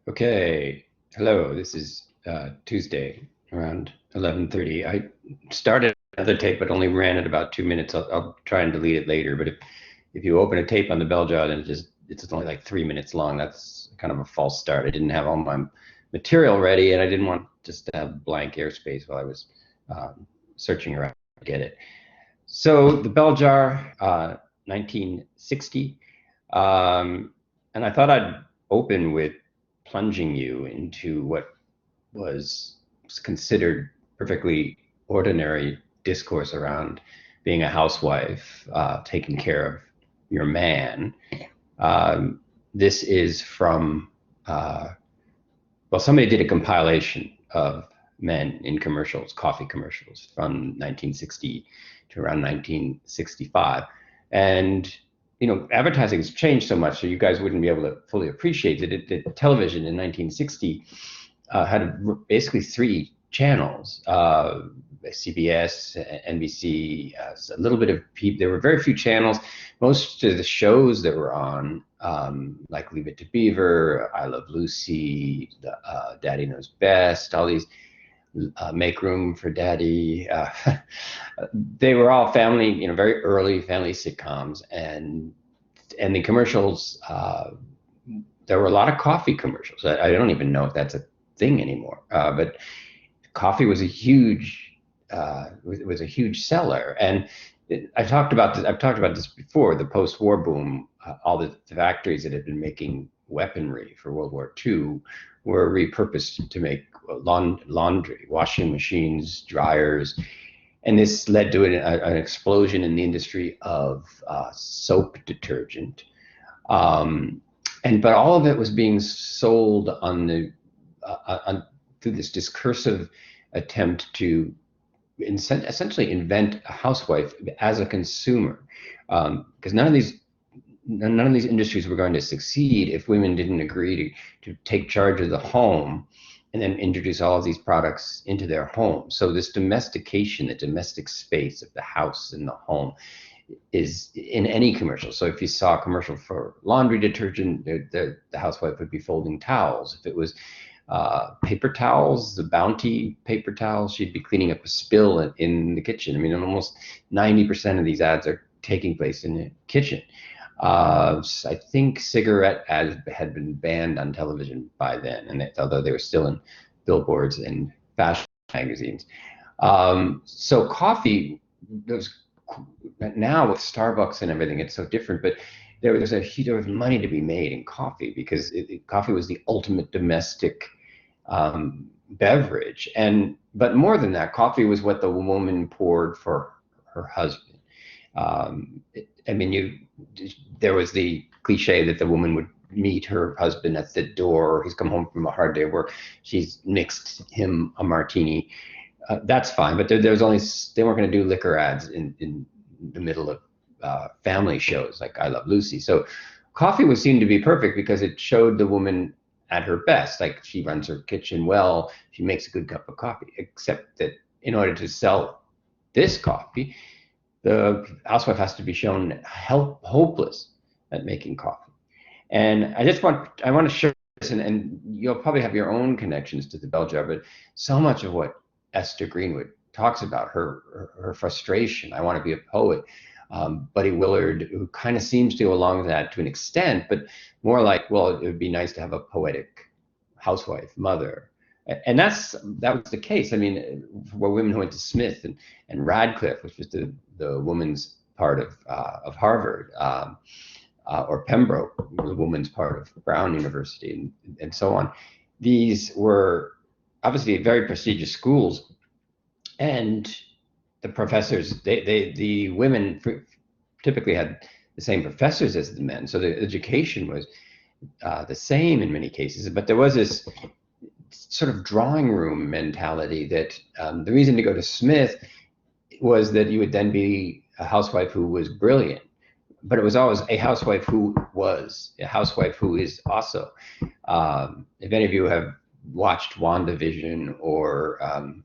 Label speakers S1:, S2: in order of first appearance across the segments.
S1: Okay, hello. This is Tuesday around 11:30. I started another tape, but only ran it about 2 minutes. I'll try and delete it later. But if you open a tape on the bell jar, then it's only like 3 minutes long. That's kind of a false start. I didn't have all my material ready, and I didn't want just to have blank airspace while I was searching around to get it. So the bell jar, 1960, and I thought I'd open with plunging you into what was considered perfectly ordinary discourse around being a housewife, taking care of your man. This is from, well, somebody did a compilation of men in commercials, coffee commercials from 1960 to around 1965. And advertising has changed so much, so you guys wouldn't be able to fully appreciate it. The television in 1960 had basically three channels: CBS, NBC, a little bit of there were very few channels. Most of the shows that were on, like Leave It to Beaver, I Love Lucy, Daddy Knows Best, all these. Make Room for Daddy. They were all family, very early family sitcoms, and the commercials. There were a lot of coffee commercials. I don't even know if that's a thing anymore. But coffee was a huge seller, and I've talked about this before. The post-war boom, all the factories that had been making weaponry for World War II were repurposed to make laundry, washing machines, dryers, and this led to an explosion in the industry of soap detergent. But all of it was being sold through this discursive attempt to essentially invent a housewife as a consumer, because none of these industries were going to succeed if women didn't agree to take charge of the home and then introduce all of these products into their home. So this domestication, the domestic space of the house and the home, is in any commercial. So if you saw a commercial for laundry detergent, the housewife would be folding towels. If it was paper towels, the Bounty paper towels, she'd be cleaning up a spill in the kitchen. I mean, almost 90% of these ads are taking place in the kitchen. I think cigarette ads had been banned on television by then, and although they were still in billboards and fashion magazines. So coffee, now with Starbucks and everything, it's so different, but there was money to be made in coffee because coffee was the ultimate domestic beverage. But more than that, coffee was what the woman poured for her husband. There was the cliche that the woman would meet her husband at the door. He's come home from a hard day of work. She's mixed him a martini. That's fine, but they weren't going to do liquor ads in the middle of family shows like I Love Lucy. So coffee was seen to be perfect because it showed the woman at her best. Like, she runs her kitchen well, she makes a good cup of coffee, except that in order to sell this coffee, the housewife has to be shown hopeless at making coffee. And I want to share this, and you'll probably have your own connections to the bell jar, but so much of what Esther Greenwood talks about, her frustration, I want to be a poet. Buddy Willard, who kind of seems to go along with that to an extent, but more like, well, it would be nice to have a poetic housewife, mother. And that was the case. I mean, for women who went to Smith and Radcliffe, which was the woman's part of Harvard, or Pembroke, the woman's part of Brown University, and so on. These were obviously very prestigious schools, and the professors, the women typically had the same professors as the men, so the education was the same in many cases. But there was this sort of drawing room mentality that the reason to go to Smith was that you would then be a housewife who was brilliant, but it was always a housewife who is also. If any of you have watched WandaVision or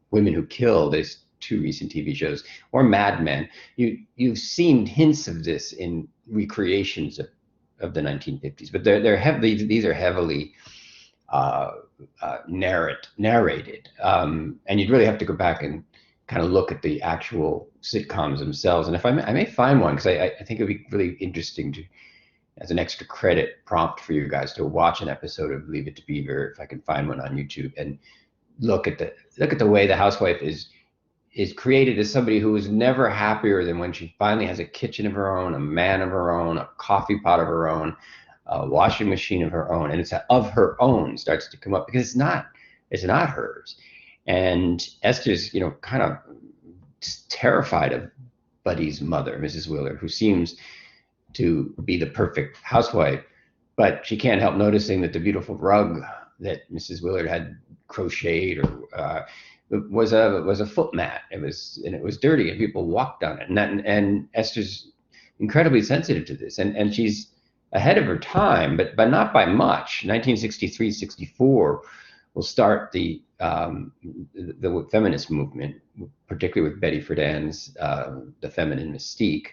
S1: Women Who Kill, there's two recent TV shows, or Mad Men, you've seen hints of this in recreations of the 1950s, but these are heavily narrated. And you'd really have to go back and kind of look at the actual sitcoms themselves. And if I may find one, because I think it'd be really interesting to, as an extra credit prompt for you guys, to watch an episode of Leave It to Beaver, if I can find one on YouTube, and look at the way the housewife is created as somebody who is never happier than when she finally has a kitchen of her own, a man of her own, a coffee pot of her own, a washing machine of her own, and it's of her own starts to come up, because it's not hers. And Esther's, kind of terrified of Buddy's mother, Mrs. Willard, who seems to be the perfect housewife, but she can't help noticing that the beautiful rug that Mrs. Willard had crocheted or was a foot mat. It was dirty, and people walked on it. And Esther's incredibly sensitive to this, and she's ahead of her time, but not by much. 1963-64 will start the feminist movement, particularly with Betty Friedan's The Feminine Mystique,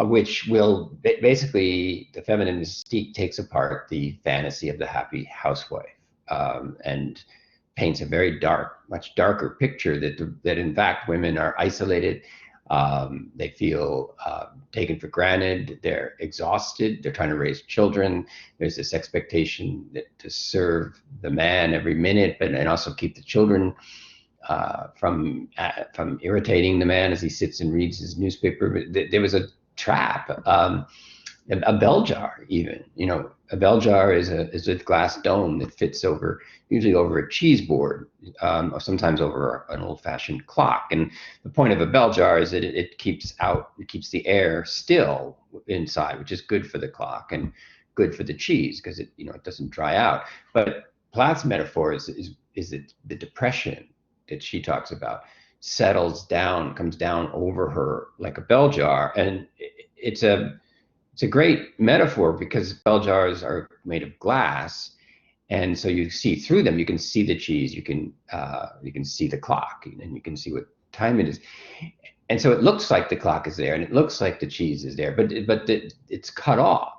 S1: which will basically, the feminine mystique takes apart the fantasy of the happy housewife and paints a very dark, much darker picture that in fact women are isolated. They feel taken for granted. They're exhausted. They're trying to raise children. There's this expectation to serve the man every minute, and also keep the children from irritating the man as he sits and reads his newspaper. But there was a trap, a bell jar even. A bell jar is a glass dome that fits usually over a cheese board, or sometimes over an old-fashioned clock. And the point of a bell jar is that it keeps the air still inside, which is good for the clock and good for the cheese, because it doesn't dry out. But Plath's metaphor is that the depression that she talks about settles down, comes down over her like a bell jar. And it's a great metaphor, because bell jars are made of glass, and so you see through them. You can see the cheese, you can see the clock, and you can see what time it is. And so it looks like the clock is there, and it looks like the cheese is there, but it's cut off.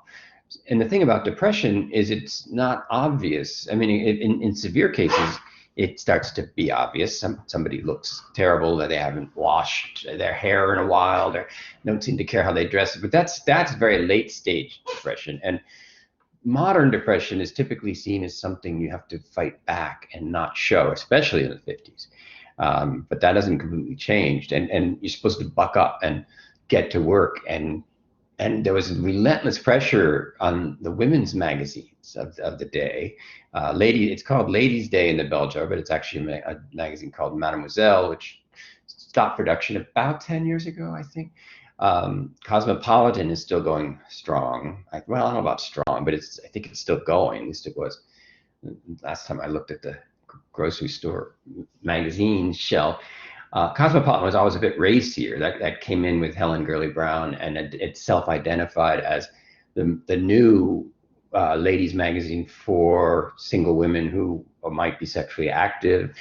S1: And the thing about depression is it's not obvious. I mean, in severe cases, it starts to be obvious. Somebody looks terrible, that they haven't washed their hair in a while, they don't seem to care how they dress. But that's very late stage depression. And modern depression is typically seen as something you have to fight back and not show, especially in the 50s. But that hasn't completely changed. And you're supposed to buck up and get to work. And there was relentless pressure on the women's magazines of the day. It's called Ladies' Day in the Bell Jar, but it's actually a magazine called Mademoiselle, which stopped production about 10 years ago, I think. Cosmopolitan is still going strong. I don't know about strong, but I think it's still going. At least it was last time I looked at the grocery store magazine shelf. Cosmopolitan was always a bit racier. That came in with Helen Gurley Brown, and it self-identified as the new ladies magazine for single women who might be sexually active.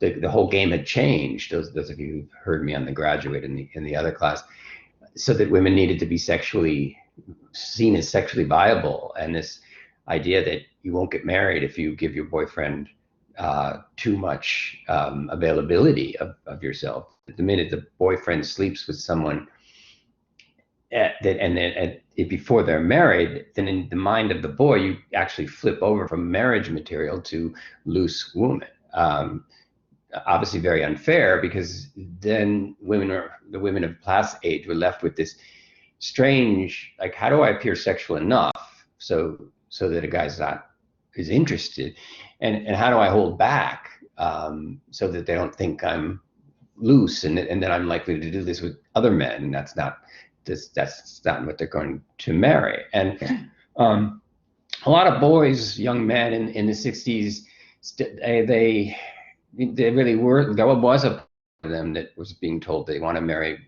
S1: The whole game had changed. Those of you who've heard me on The Graduate in the other class, so that women needed to be seen as sexually viable, and this idea that you won't get married if you give your boyfriend too much availability of yourself. The minute the boyfriend sleeps with someone before they're married, then in the mind of the boy, you actually flip over from marriage material to loose woman. Obviously very unfair, because then the women of Plath's age were left with this strange, like, how do I appear sexual enough so that a guy's not is interested, and how do I hold back so that they don't think I'm loose, and then I'm likely to do this with other men, and that's not what they're going to marry. And a lot of boys, young men in the 60s, they really were, there was a part of them that was being told they want to marry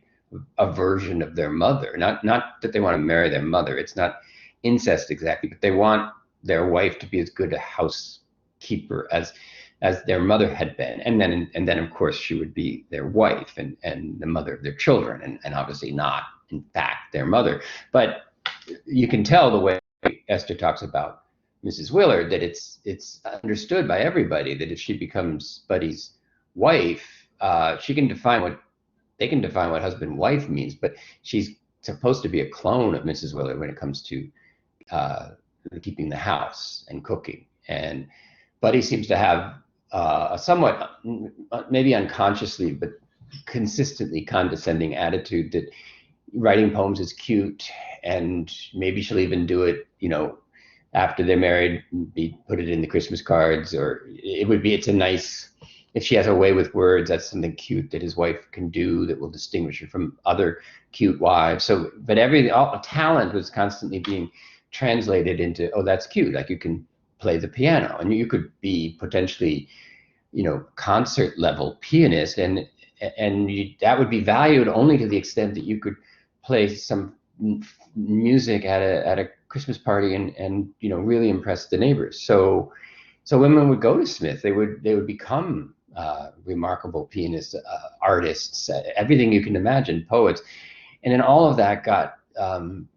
S1: a version of their mother. Not that they want to marry their mother. It's not incest exactly, but they want their wife to be as good a housekeeper as their mother had been. And then of course she would be their wife and the mother of their children, and obviously not in fact their mother. But you can tell the way Esther talks about Mrs. Willard, that it's understood by everybody that if she becomes Buddy's wife, she can define what they can define what husband-wife means, but she's supposed to be a clone of Mrs. Willard when it comes to keeping the house and cooking. And Buddy seems to have a somewhat, maybe unconsciously, but consistently condescending attitude that writing poems is cute, and maybe she'll even do it, after they're married, put it in the Christmas cards, or it's a nice, if she has a way with words, that's something cute that his wife can do that will distinguish her from other cute wives. So, but all talent was constantly being translated into, oh, that's cute. Like you can play the piano, and you could be potentially, concert level pianist, and that would be valued only to the extent that you could play some music at a Christmas party and really impress the neighbors. So women would go to Smith. They would become remarkable pianists, artists, everything you can imagine, poets, and then all of that got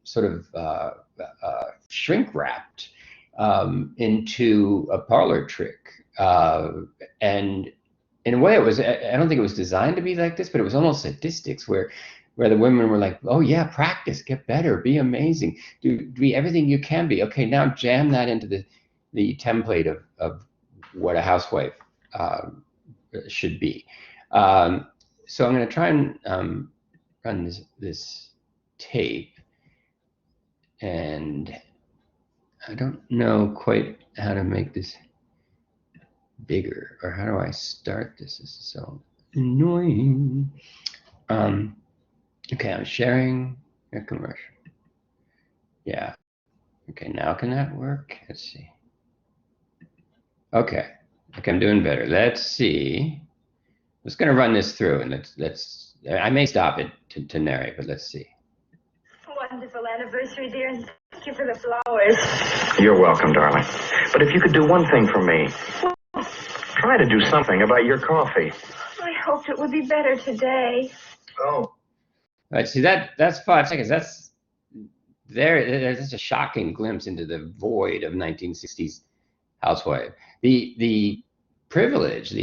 S1: sort of shrink wrapped into a parlor trick, and in a way, I don't think it was designed to be like this, but it was almost statistics where the women were like, oh yeah, practice, get better, be amazing, be everything you can be. Okay, now jam that into the template of what a housewife should be. So I'm going to try and run this tape, and I don't know quite how to make this bigger, or how do I start this? This is so annoying. Okay, I'm sharing a commercial. Yeah. Okay, now can that work? Let's see. Okay, I'm doing better. Let's see. I'm just gonna run this through, and let's. I may stop it to narrate, but let's see.
S2: Wonderful anniversary, dear, and thank you for the flowers.
S3: You're welcome, darling. But if you could do one thing for me, try to do something about your coffee.
S2: I hoped it would be better today.
S3: Oh.
S1: All right, see that's 5 seconds. There's a shocking glimpse into the void of 1960s housewife. The privilege, of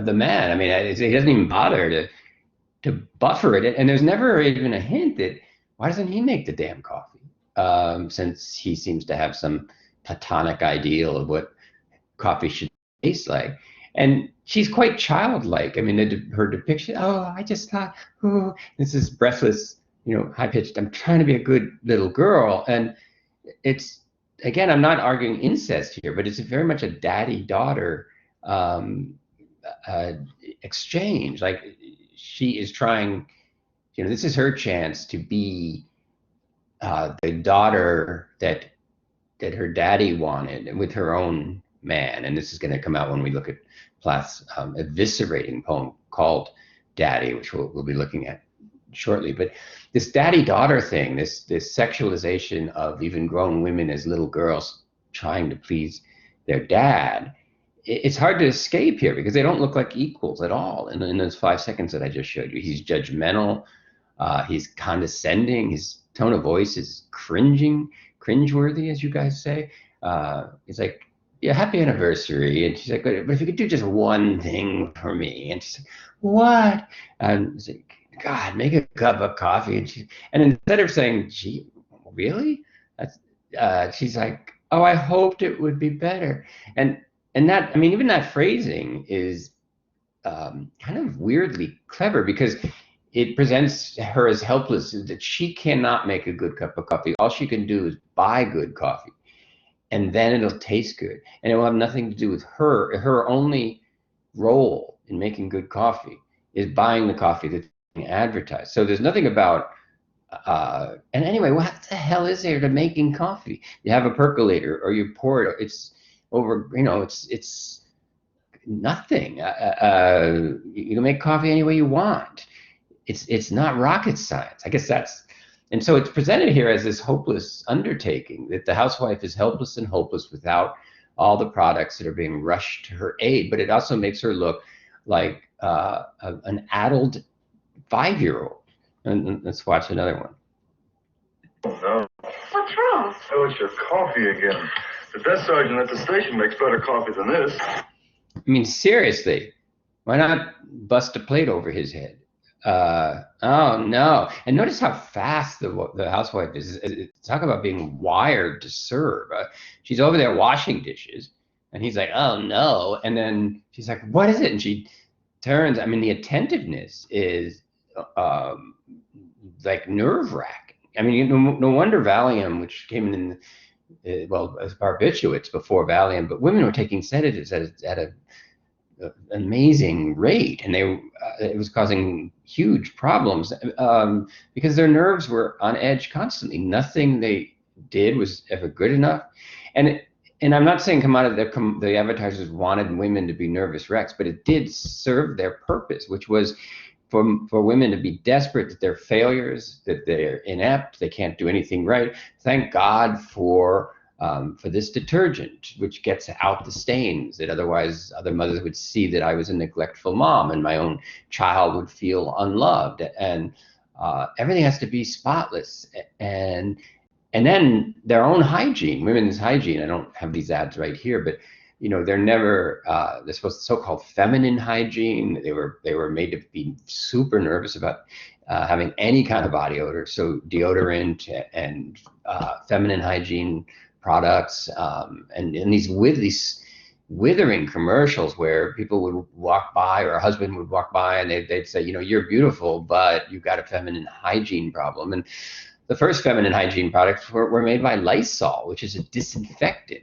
S1: the man. I mean, he doesn't even bother to buffer it, and there's never even a hint that why doesn't he make the damn coffee? Since he seems to have some platonic ideal of what coffee should taste like. And she's quite childlike. I mean, her depiction, oh, I just thought, oh, this is breathless, high-pitched, I'm trying to be a good little girl. And it's, again, I'm not arguing incest here, but it's very much a daddy-daughter exchange. Like, she is trying, this is her chance to be the daughter that her daddy wanted, and with her own man. And this is going to come out when we look at Plath's eviscerating poem called Daddy, which we'll be looking at shortly. But this daddy-daughter thing, this sexualization of even grown women as little girls trying to please their dad, it's hard to escape here because they don't look like equals at all in those 5 seconds that I just showed you. He's judgmental, he's condescending, his tone of voice is cringeworthy, as you guys say. It's like, yeah, happy anniversary. And she's like, but if you could do just one thing for me. And she's like, what? And it's like, God, make a cup of coffee. And instead of saying, gee, really? She's like, oh, I hoped it would be better. And that, I mean, even that phrasing is kind of weirdly clever because it presents her as helpless, that she cannot make a good cup of coffee. All she can do is buy good coffee. And then it'll taste good, and it will have nothing to do with her. Her only role in making good coffee is buying the coffee that's being advertised. So there's nothing about, and anyway, what the hell is there to making coffee? You have a percolator, or you pour it. It's over, it's nothing. You can make coffee any way you want. It's not rocket science. I guess that's. And so it's presented here as this hopeless undertaking, that the housewife is helpless and hopeless without all the products that are being rushed to her aid. But it also makes her look like an addled 5-year-old. And let's watch another one.
S3: Oh, no.
S2: What's wrong?
S4: Oh, it's your coffee again. The desk sergeant at the station makes better coffee than this.
S1: I mean, seriously, why not bust a plate over his head? Oh no! And notice how fast the housewife is. Talk about being wired to serve. She's over there washing dishes, and he's like, "Oh no!" And then she's like, "What is it?" And she turns. I mean, the attentiveness is like nerve-wracking. I mean, no wonder Valium, which came in, well, as barbiturates before Valium, but women were taking sedatives at an amazing rate, and it was causing huge problems because their nerves were on edge constantly. Nothing they did was ever good enough, and I'm not saying the advertisers wanted women to be nervous wrecks, but it did serve their purpose, which was for women to be desperate that they're failures, that they're inept, they can't do anything right. Thank God for this detergent, which gets out the stains that otherwise other mothers would see that I was a neglectful mom and my own child would feel unloved. And everything has to be spotless. And then their own hygiene, women's hygiene. I don't have these ads right here, but you know, they're never they're supposed to so-called feminine hygiene. They were made to be super nervous about having any kind of body odor. So deodorant and feminine hygiene products, and these withering commercials where people would walk by, or a husband would walk by, and they'd say, you know, you're beautiful, but you've got a feminine hygiene problem. And the first feminine hygiene products were made by Lysol, which is a disinfectant.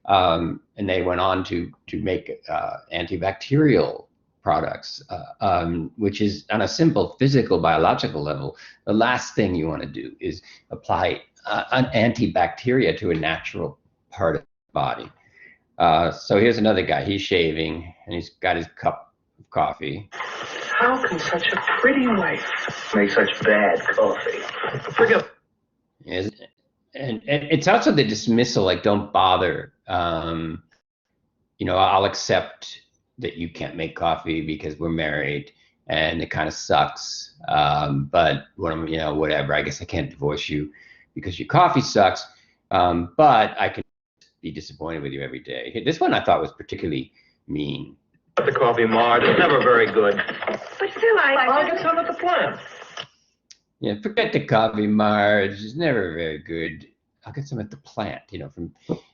S1: And they went on to make antibacterial products, which is on a simple physical, biological level. The last thing you want to do is apply an antibacteria to a natural part of the body. So here's another guy. He's shaving, and he's got his cup of coffee.
S3: How can such a pretty wife make such bad coffee? Forget.
S1: Yes. And it's also the dismissal, like, don't bother. You know, I'll accept that you can't make coffee because we're married and it kind of sucks. But you know, whatever, I guess I can't divorce you because your coffee sucks. But I can be disappointed with you every day. This one I thought was particularly mean.
S3: The coffee, Marge, it's never very good.
S2: But still,
S3: I'll get some at the plant.
S1: Yeah, forget the coffee, Marge. It's never very good. I'll get some at the plant, you know,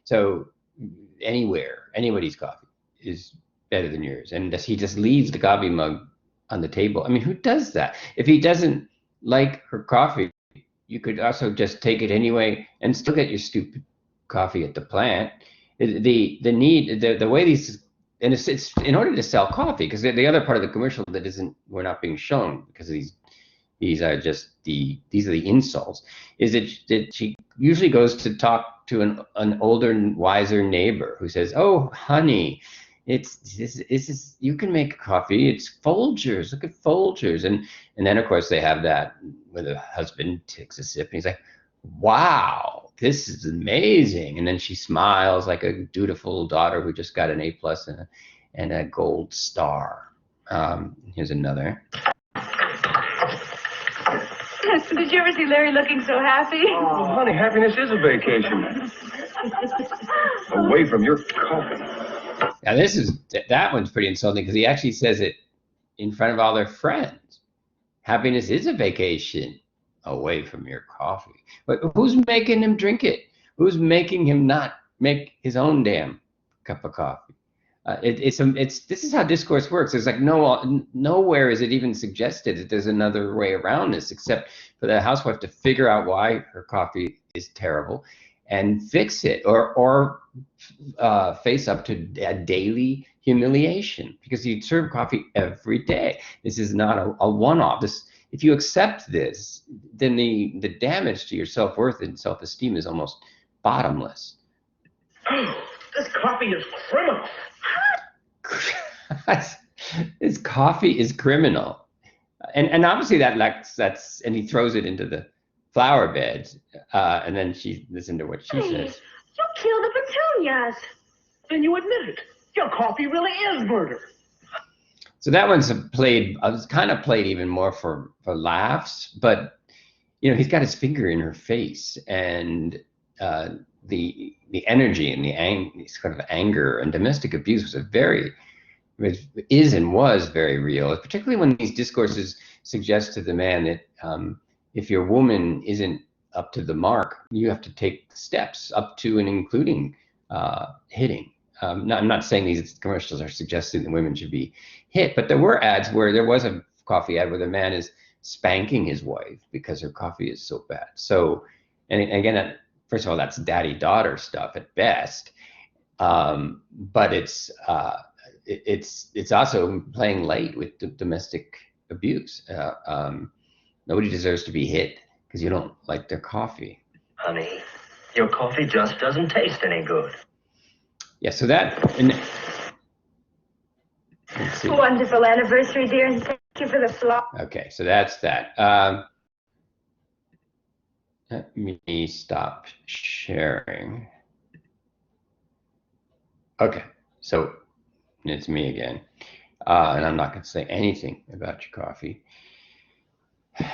S1: so anywhere, anybody's coffee is better than yours. And he just leaves the coffee mug on the table. I mean, who does that? If he doesn't like her coffee, you could also just take it anyway and still get your stupid coffee at the plant. The way these, and it's in order to sell coffee, because the other part of the commercial that we're not being shown because of these are just these are the insults, is that she usually goes to talk to an older and wiser neighbor who says, oh honey, it's you can make coffee, it's Folgers, look at Folgers. And then of course they have that where the husband takes a sip and he's like, wow, this is amazing. And then she smiles like a dutiful daughter who just got an A+ and a gold star. Here's another.
S2: Did you ever see Larry looking so happy?
S4: Oh, honey, happiness is a vacation. Away from your coffee.
S1: Now that one's pretty insulting because he actually says it in front of all their friends. Happiness is a vacation away from your coffee. But who's making him drink it? Who's making him not make his own damn cup of coffee? This is how discourse works. There's like nowhere is it even suggested that there's another way around this except for the housewife to figure out why her coffee is terrible and fix it, or face up to a daily humiliation, because you serve coffee every day. This is not a one-off. If you accept this, then the damage to your self-worth and self-esteem is almost bottomless.
S3: This coffee is criminal.
S1: This coffee is criminal, and obviously that's and he throws it into the flower beds, and then she listen to what she says.
S2: You killed the petunias.
S3: Then you admit it. Your coffee really is murder.
S1: So that one's kind of played even more for laughs, but you know, he's got his finger in her face, and the energy and the kind of anger and domestic abuse is and was very real, particularly when these discourses suggest to the man that if your woman isn't up to the mark, you have to take steps up to and including hitting. I'm not saying these commercials are suggesting that women should be hit, but there were ads where there was a coffee ad where the man is spanking his wife because her coffee is so bad. So, and again, first of all, that's daddy-daughter stuff at best, but it's also playing late with domestic abuse. Nobody deserves to be hit because you don't like their coffee.
S5: Honey, your coffee just doesn't taste any good.
S1: Yeah, so that. Let's see.
S2: Wonderful anniversary, dear, and thank you for the flower.
S1: Okay, so that's that. Let me stop sharing. Okay, so it's me again, and I'm not going to say anything about your coffee.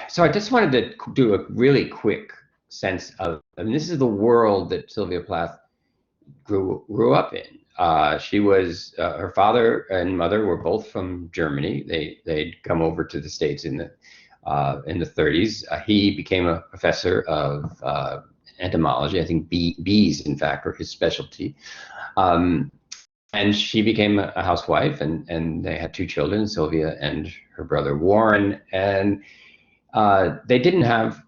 S1: So I just wanted to do a really quick sense of, this is the world that Sylvia Plath grew up in. She was, her father and mother were both from Germany. They'd come over to the States in the 30s. He became a professor of entomology. I think bees, in fact, were his specialty. And she became a housewife, and they had 2 children, Sylvia and her brother Warren. And they didn't have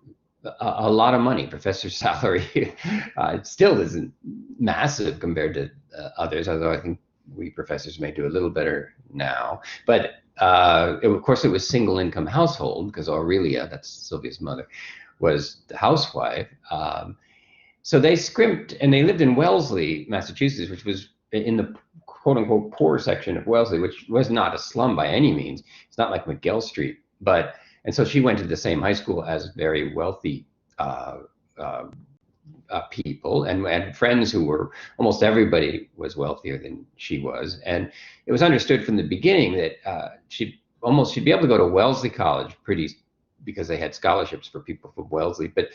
S1: a lot of money. Professor's salary it still isn't massive compared to others, although I think we professors may do a little better now. But of course, it was single income household because Aurelia, that's Sylvia's mother, was the housewife. So they scrimped, and they lived in Wellesley, Massachusetts, which was in the quote unquote poor section of Wellesley, which was not a slum by any means. It's not like McGill Street, but. And so she went to the same high school as very wealthy people, and had friends who were, almost everybody was wealthier than she was. And it was understood from the beginning that she'd be able to go to Wellesley College because they had scholarships for people from Wellesley. But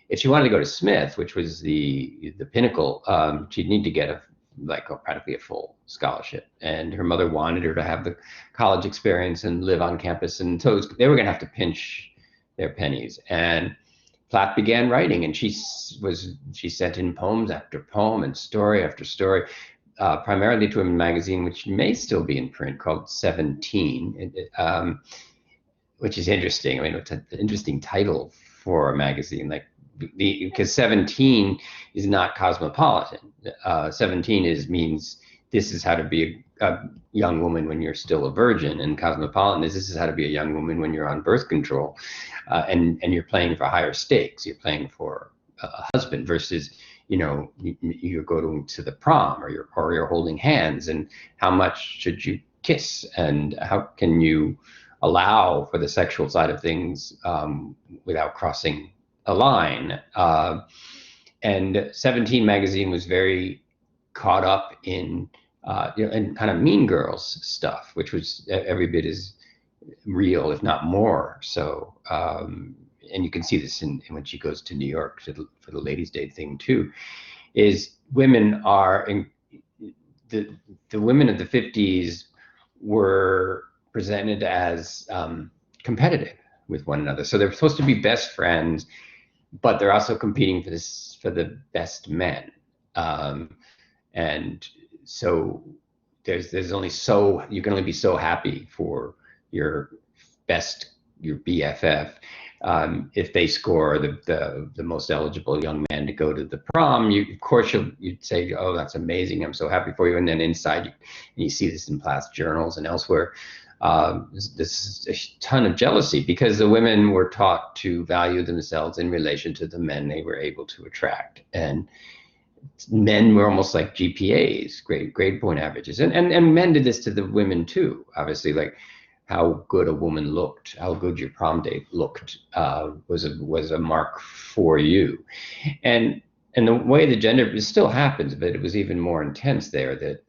S1: if she wanted to go to Smith, which was the pinnacle, she'd need to get practically a full scholarship. And her mother wanted her to have the college experience and live on campus, and so they were going to have to pinch their pennies. And Plath began writing, and she sent in poems after poem and story after story, primarily to a magazine which may still be in print called 17, which is interesting. I mean, it's an interesting title for a magazine, because 17 is not cosmopolitan. 17 means this is how to be a young woman when you're still a virgin, and cosmopolitan is this is how to be a young woman when you're on birth control, and you're playing for higher stakes. You're playing for a husband versus, you go to the prom, or you're holding hands, and how much should you kiss, and how can you allow for the sexual side of things without crossing a line. And 17 magazine was very caught up in in kind of Mean Girls stuff, which was every bit as real, if not more so. And you can see this when she goes to New York for the Ladies' Day thing too, is women are the women of the 50s were presented as competitive with one another. So they're supposed to be best friends, but they're also competing for the best men. And so there's only you can only be so happy for your BFF. If they score the most eligible young man to go to the prom, of course you'd say, oh, that's amazing, I'm so happy for you. And then inside, you see this in Plath's journals and elsewhere, this is a ton of jealousy, because the women were taught to value themselves in relation to the men they were able to attract. And men were almost like GPAs, grade point averages. And men did this to the women too, obviously, like how good a woman looked, how good your prom date looked was a mark for you. And the way the gender, it still happens, but it was even more intense there, that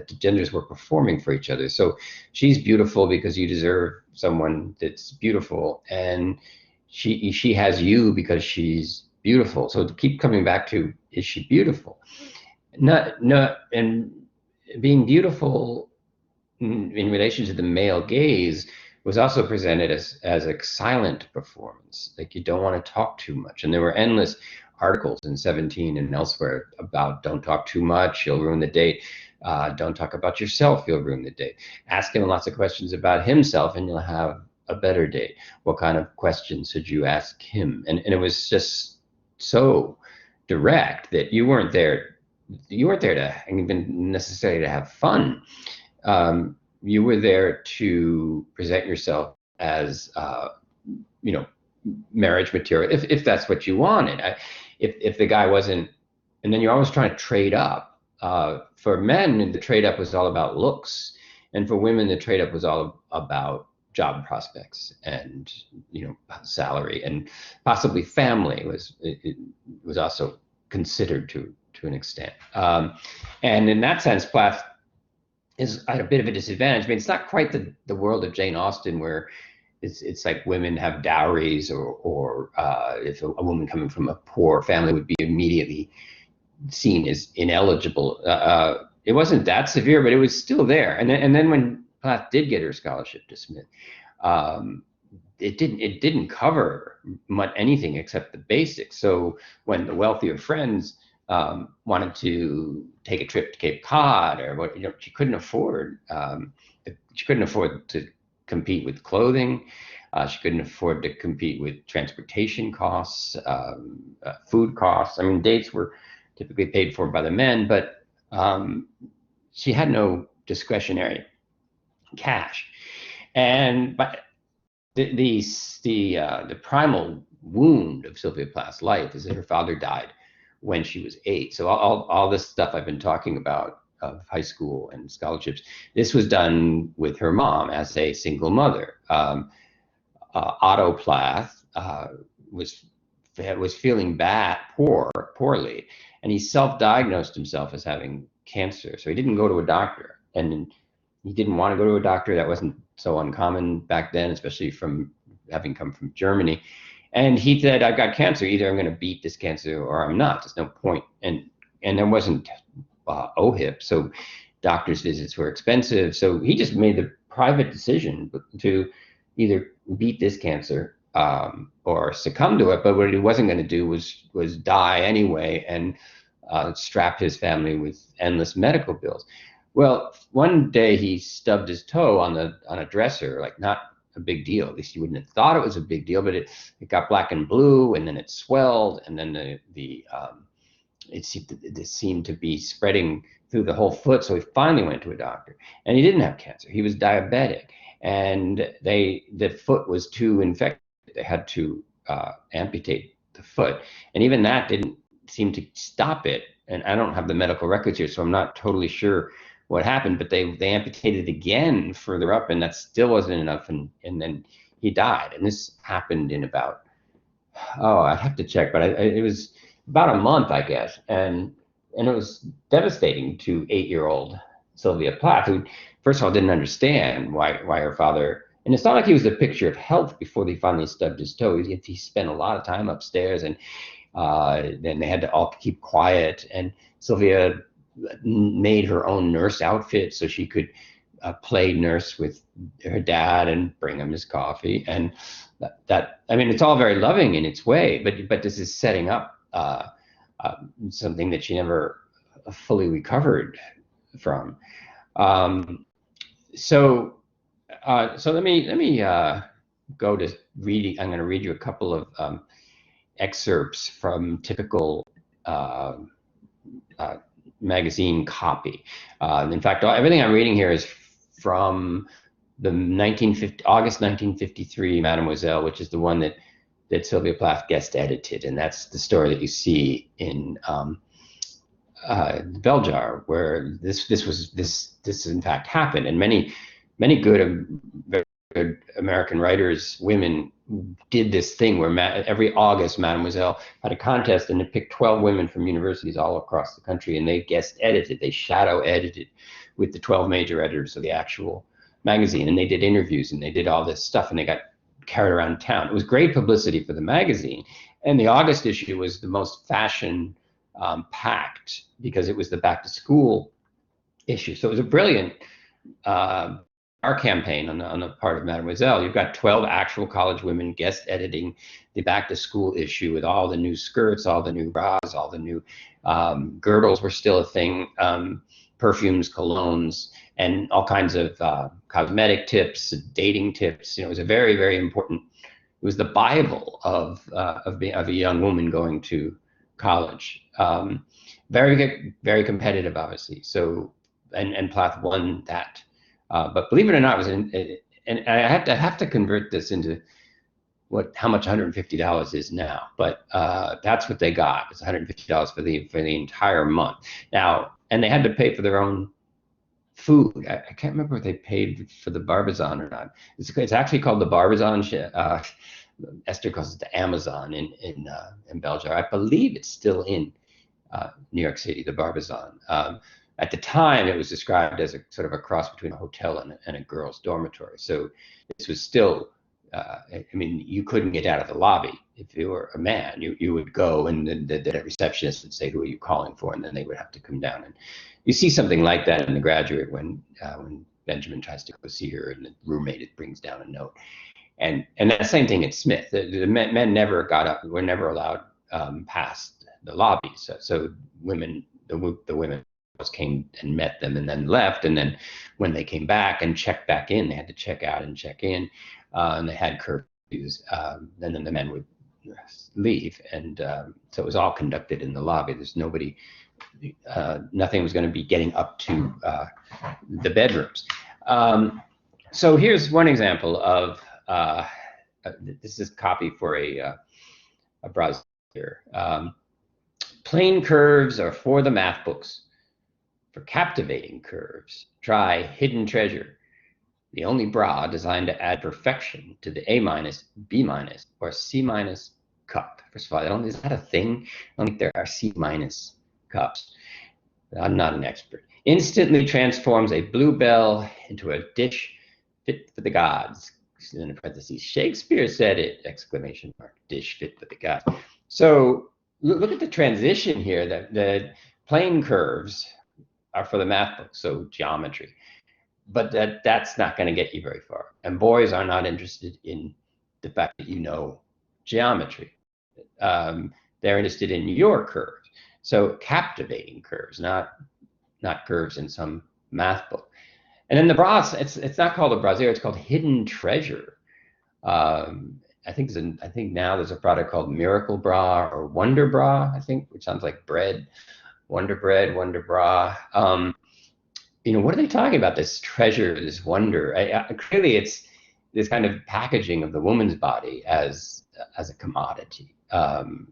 S1: the genders were performing for each other. So she's beautiful because you deserve someone that's beautiful, and she has you because she's beautiful. So to keep coming back to is she beautiful? And being beautiful in relation to the male gaze was also presented as a silent performance. Like, you don't want to talk too much. And there were endless articles in 17 and elsewhere about don't talk too much, you'll ruin the date. Don't talk about yourself, you'll ruin the date. Ask him lots of questions about himself and you'll have a better date. What kind of questions should you ask him? And it was just so direct that you weren't there to even necessarily to have fun. You were there to present yourself as, marriage material, if that's what you wanted. If the guy wasn't, and then you're always trying to trade up. For men, the trade up was all about looks, and for women, the trade up was all about job prospects and salary, and possibly family was also considered to an extent. And in that sense, Plath is at a bit of a disadvantage. I mean, it's not quite the world of Jane Austen where it's like women have dowries, or if a woman coming from a poor family would be immediately seen as ineligible. It wasn't that severe, but it was still there. And then when Plath did get her scholarship to Smith, it didn't cover anything except the basics. So when the wealthier friends wanted to take a trip to Cape Cod, or what, she couldn't afford. She couldn't afford to compete with clothing. She couldn't afford to compete with transportation costs, food costs. I mean, dates were typically paid for by the men, but she had no discretionary cash. And but the primal wound of Sylvia Plath's life is that her father died when she was 8. So all this stuff I've been talking about of high school and scholarships, this was done with her mom as a single mother. Otto Plath was feeling poorly, and he self-diagnosed himself as having cancer. So he didn't go to a doctor, and he didn't want to go to a doctor. That wasn't so uncommon back then, especially from having come from Germany. And he said, I've got cancer. Either I'm going to beat this cancer or I'm not. There's no point. And there wasn't OHIP, so doctor's visits were expensive. So he just made the private decision to either beat this cancer or succumb to it. But what he wasn't going to do was die anyway and strap his family with endless medical bills. Well, one day he stubbed his toe on a dresser, like not a big deal. At least you wouldn't have thought it was a big deal, but it got black and blue, and then it swelled, and then it seemed to be spreading through the whole foot. So he finally went to a doctor, and he didn't have cancer. He was diabetic, and the foot was too infected. They had to amputate the foot, and even that didn't seem to stop it. And I don't have the medical records here, so I'm not totally sure what happened, but they amputated again further up, and that still wasn't enough, and then he died. And this happened in about, I'd have to check, but it was about a month, I guess, and it was devastating to 8-year-old Sylvia Plath, who first of all didn't understand why her father, and it's not like he was a picture of health before they finally stubbed his toe. He spent a lot of time upstairs, and then they had to all keep quiet, and Sylvia made her own nurse outfit so she could play nurse with her dad and bring him his coffee. And that I mean, it's all very loving in its way, but this is setting up something that she never fully recovered from. So let me go to reading. I'm going to read you a couple of excerpts from typical magazine copy. In fact, everything I'm reading here is from the August 1953 Mademoiselle, which is the one that Sylvia Plath guest edited, and that's the story that you see in the Bell Jar, where this in fact happened, and many good, very good American writers, women, did this thing where every August Mademoiselle had a contest, and it picked 12 women from universities all across the country, and they guest edited, they shadow edited with the 12 major editors of the actual magazine, and they did interviews, and they did all this stuff, and they got carried around town. It was great publicity for the magazine, and the August issue was the most fashion packed because it was the back to school issue. So it was a brilliant our campaign on the part of Mademoiselle. You've got 12 actual college women guest editing the back to school issue with all the new skirts, all the new bras, all the new girdles were still a thing, perfumes, colognes, and all kinds of cosmetic tips, dating tips. You know, it was a very, very important. It was the Bible of a young woman going to college. Very, very competitive, obviously. So, and PLATH won that. But believe it or not, it was and I have to convert this into how much $150 is now. But that's what they got. It's $150 for the entire month. Now, and they had to pay for their own food. I can't remember if they paid for the Barbizon or not. It's actually called the Barbizon. Esther calls it the Amazon in Belgium. I believe it's still in New York City, the Barbizon. At the time, it was described as a sort of a cross between a hotel and a girls' dormitory. So this was still, I mean, you couldn't get out of the lobby. If you were a man, you would go, and then the receptionist would say, "Who are you calling for?" And then they would have to come down. And you see something like that in The Graduate when Benjamin tries to go see her, and the roommate brings down a note. And the same thing at Smith. The men never got up; were never allowed past the lobby. So women, the women came and met them and then left, and then when they came back and checked back in, they had to check out and check in, and they had curfews, and then the men would leave, and so it was all conducted in the lobby. There's nobody, nothing was going to be getting up to the bedrooms. So here's one example of this is copy for a brassiere. Plain curves are for the math books. For captivating curves, try Hidden Treasure, the only bra designed to add perfection to the A-, B-, or C- cup. First of all, is that a thing? I don't think there are C- cups. I'm not an expert. Instantly transforms a blue bell into a dish fit for the gods. In parentheses, Shakespeare said it! Exclamation mark. Dish fit for the gods. So look at the transition here. The plain curves are for the math book, so geometry. But that's not going to get you very far. And boys are not interested in the fact that you know geometry. They're interested in your curves. So captivating curves, not curves in some math book. And then the bras, it's not called a brassiere, it's called Hidden Treasure. I think now there's a product called Miracle Bra or Wonder Bra, I think, which sounds like bread. Wonder bread, wonder bra. You know, what are they talking about? This treasure, this wonder. Clearly, it's this kind of packaging of the woman's body as a commodity,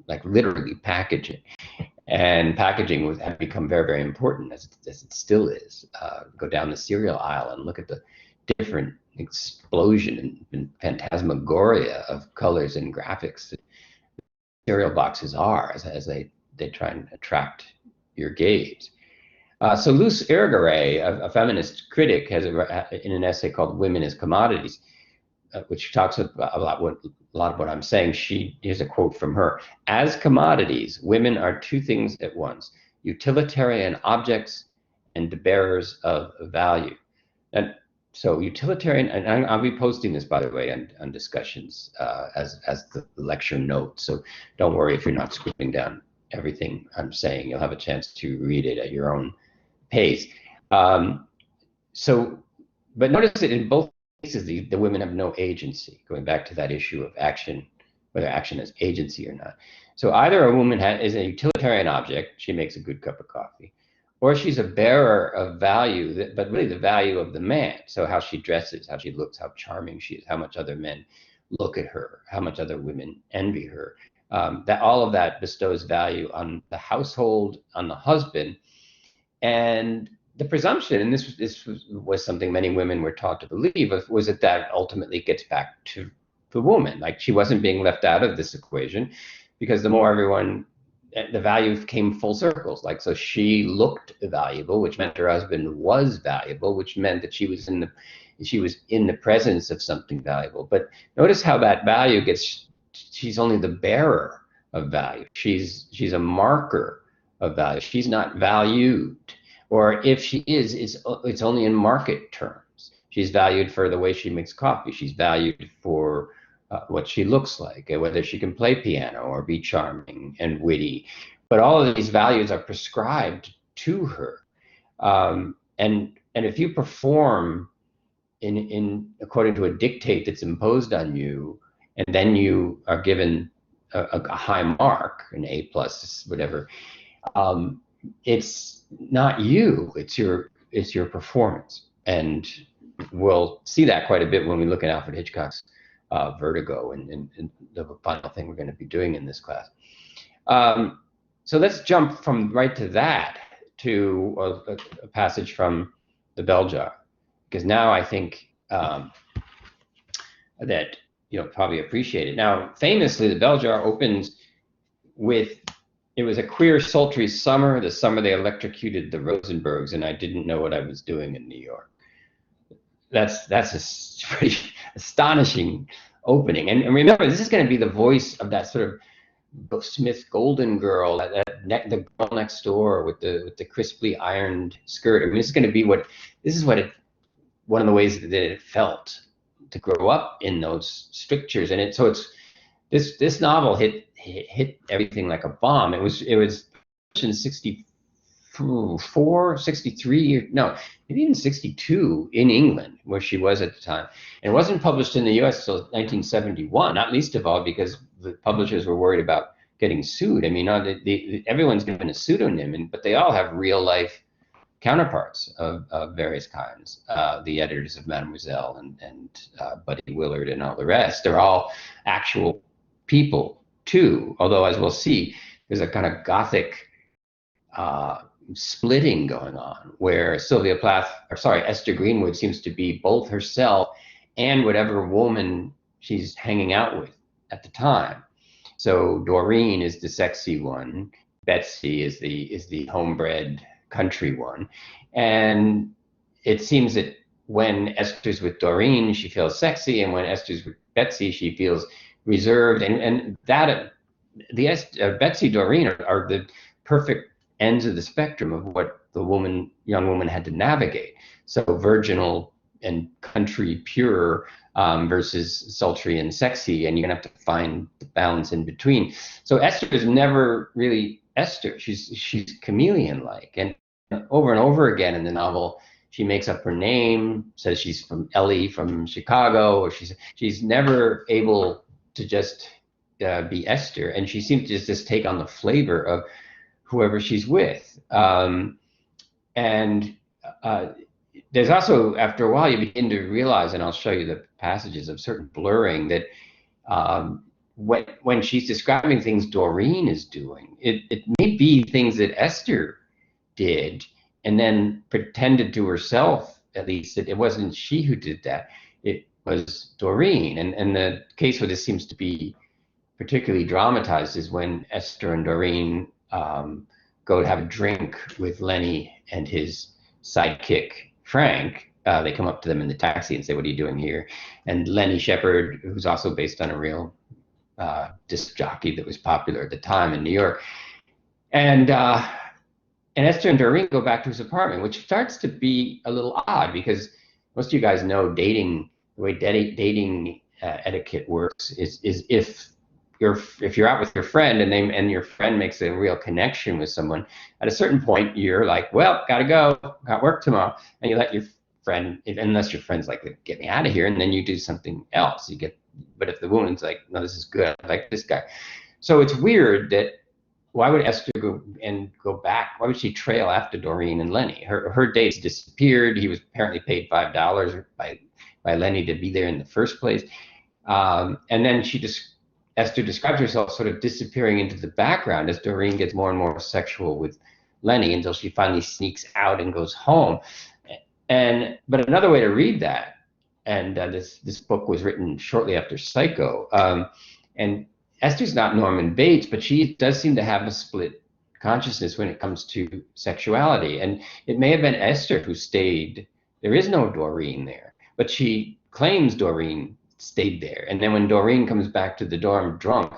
S1: like literally packaging. And packaging had become very, very important, as it still is. Go down the cereal aisle and look at the different explosion and phantasmagoria of colors and graphics that cereal boxes are as they try and attract your gaze. So Luce Irigaray, a feminist critic, has in an essay called "Women as Commodities," which talks about a lot of what I'm saying. Here's a quote from her: "As commodities, women are two things at once: utilitarian objects and the bearers of value." And so utilitarian, and I'll be posting this, by the way, on discussions as the lecture note. So don't worry if you're not scribbling down everything I'm saying. You'll have a chance to read it at your own pace. But notice that in both cases, the women have no agency, going back to that issue of action, whether action is agency or not. So either a woman is a utilitarian object, she makes a good cup of coffee, or she's a bearer of value, but really the value of the man. So how she dresses, how she looks, how charming she is, how much other men look at her, how much other women envy her. That all of that bestows value on the household, on the husband, and the presumption, and this was something many women were taught to believe, was that ultimately gets back to the woman. Like, she wasn't being left out of this equation, because the more everyone, the value came full circles. Like, so she looked valuable, which meant her husband was valuable, which meant that she was in the presence of something valuable. But notice how that value she's only the bearer of value. She's a marker of value. She's not valued, or if she is, it's only in market terms. She's valued for the way she makes coffee. She's valued for what she looks like, whether she can play piano or be charming and witty. But all of these values are prescribed to her. And if you perform in according to a dictate that's imposed on you, and then you are given a high mark, an A+, whatever, it's not you, it's your performance. And we'll see that quite a bit when we look at Alfred Hitchcock's Vertigo and the final thing we're going to be doing in this class. So let's jump from right to that to a passage from the Bell Jar, because now I think that you'll probably appreciate it. Now, famously, the Bell Jar opens with, "It was a queer, sultry summer, the summer they electrocuted the Rosenbergs, and I didn't know what I was doing in New York." That's a pretty astonishing opening. And remember, this is going to be the voice of that sort of Smith Golden girl, the girl next door with the crisply ironed skirt. I mean, this is going to be one of the ways that it felt to grow up in those strictures. And this novel hit everything like a bomb. It was in 64, 63, no, maybe even 62 in England, where she was at the time. And it wasn't published in the US until 1971, not least of all because the publishers were worried about getting sued. I mean, everyone's given a pseudonym, but they all have real life counterparts of various kinds. The editors of Mademoiselle and Buddy Willard and all the rest, they're all actual people too. Although, as we'll see, there's a kind of Gothic splitting going on, where Esther Greenwood seems to be both herself and whatever woman she's hanging out with at the time. So Doreen is the sexy one, Betsy is the homebred country one, and it seems that when Esther's with Doreen, she feels sexy, and when Esther's with Betsy, she feels reserved. And that Betsy, Doreen are the perfect ends of the spectrum of what the young woman had to navigate. So virginal and country pure versus sultry and sexy, and you're gonna have to find the balance in between. So Esther is never really Esther. She's chameleon-like, and over and over again in the novel, she makes up her name, says she's from Ellie from Chicago, or she's never able to just be Esther, and she seems to just take on the flavor of whoever she's with. There's also, after a while, you begin to realize, and I'll show you the passages of certain blurring, that when she's describing things Doreen is doing, it may be things that Esther did, and then pretended to herself, at least, that it wasn't she who did that, it was Doreen. And the case where this seems to be particularly dramatized is when Esther and Doreen go to have a drink with Lenny and his sidekick, Frank. They come up to them in the taxi and say, "What are you doing here?" And Lenny Shepard, who's also based on a real disc jockey that was popular at the time in New York. And Esther and Doreen go back to his apartment, which starts to be a little odd because most of you guys know the way dating etiquette works is if you're out with your friend and your friend makes a real connection with someone, at a certain point you're like, "Well, gotta go, got work tomorrow," and you let your friend, unless your friend's like, "Get me out of here," and then you do something else. But if the woman's like, "No, this is good, I like this guy," so it's weird that why would Esther go back? Why would she trail after Doreen and Lenny? Her dates disappeared. He was apparently paid $5 by Lenny to be there in the first place, and then Esther describes herself sort of disappearing into the background as Doreen gets more and more sexual with Lenny until she finally sneaks out and goes home. But another way to read that, and this book was written shortly after Psycho, and Esther's not Norman Bates, but she does seem to have a split consciousness when it comes to sexuality. And it may have been Esther who stayed. There is no Doreen there, but she claims Doreen stayed there. And then when Doreen comes back to the dorm drunk,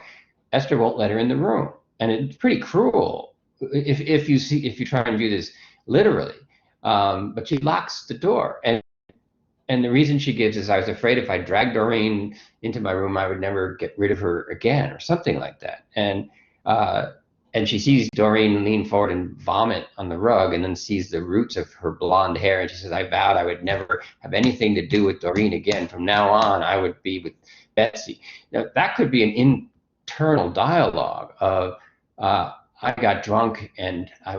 S1: Esther won't let her in the room. And it's pretty cruel if you try and view this literally. But she locks the door, and the reason she gives is, I was afraid if I dragged Doreen into my room, I would never get rid of her again, or something like that. And she sees Doreen lean forward and vomit on the rug, and then sees the roots of her blonde hair, and she says, I vowed I would never have anything to do with Doreen again. From now on, I would be with Betsy. Now, that could be an internal dialogue of, I got drunk and I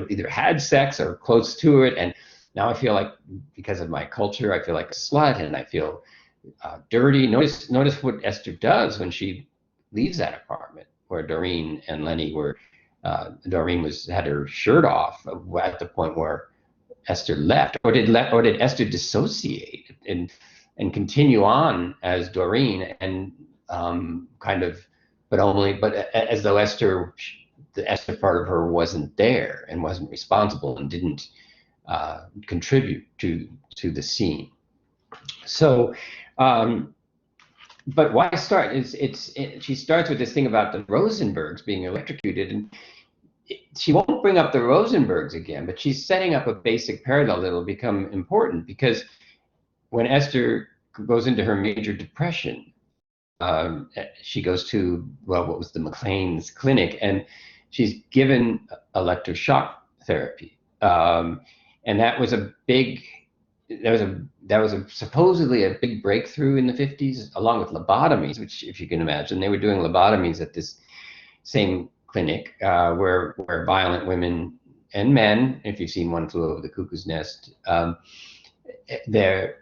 S1: either had sex or close to it, and now I feel like, because of my culture, I feel like a slut, and I feel dirty. Notice what Esther does when she leaves that apartment where Doreen and Lenny were. Doreen had her shirt off at the point where Esther left, or did Esther dissociate and continue on as Doreen, and but as though the Esther part of her wasn't there and wasn't responsible and didn't contribute to the scene. So, but why start? She starts with this thing about the Rosenbergs being electrocuted, and she won't bring up the Rosenbergs again, but she's setting up a basic parallel that'll become important, because when Esther goes into her major depression, she goes to, what was the McLean's clinic, and she's given electroshock therapy, and that was supposedly a big breakthrough in the 50s, along with lobotomies, which, if you can imagine, they were doing lobotomies at this same clinic, where violent women and men, if you've seen One Flew Over the Cuckoo's Nest, they're,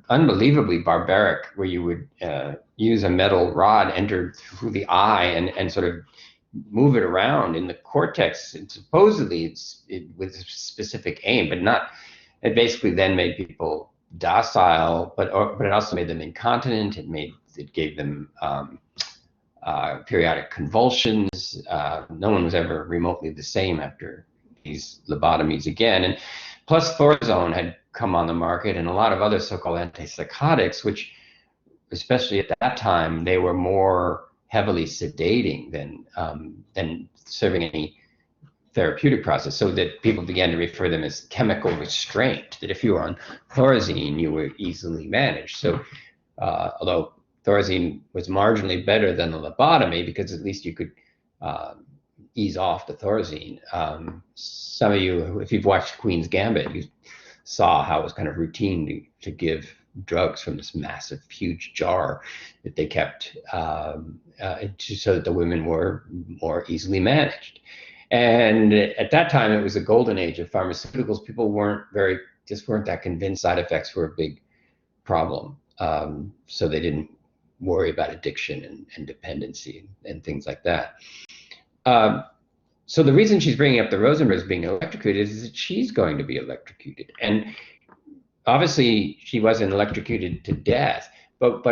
S1: unbelievably barbaric, where you would use a metal rod entered through the eye and sort of move it around in the cortex, and supposedly with a specific aim, but not. It basically then made people docile, but it also made them incontinent. It gave them periodic convulsions. No one was ever remotely the same after these lobotomies again. And plus, Thorazone had come on the market, and a lot of other so-called antipsychotics, which, especially at that time, they were more heavily sedating than serving any therapeutic process, so that people began to refer them as chemical restraint, that if you were on Thorazine, you were easily managed. So although Thorazine was marginally better than the lobotomy, because at least you could ease off the Thorazine. Some of you, if you've watched Queen's Gambit, you saw how it was kind of routine to give drugs from this massive, huge jar that they kept so that the women were more easily managed. And at that time, it was a golden age of pharmaceuticals. People weren't that convinced side effects were a big problem. So they didn't worry about addiction and dependency and things like that. So the reason she's bringing up the Rosenbergs being electrocuted is that she's going to be electrocuted. And obviously, she wasn't electrocuted to death. But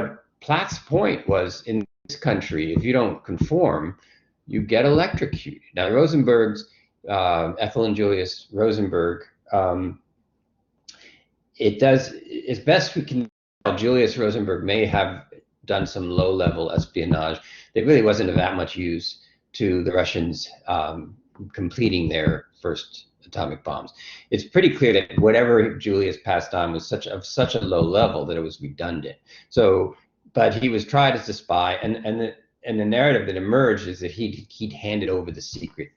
S1: Plath's point was, in this country, if you don't conform, you get electrocuted. Now, Rosenbergs, Ethel and Julius Rosenberg, it does, as best we can tell, Julius Rosenberg may have done some low-level espionage that really wasn't of that much use to the Russians completing their first atomic bombs. It's pretty clear that whatever Julius passed on was of such a low level that it was redundant. So, but he was tried as a spy, and the narrative that emerged is that he'd handed over the secret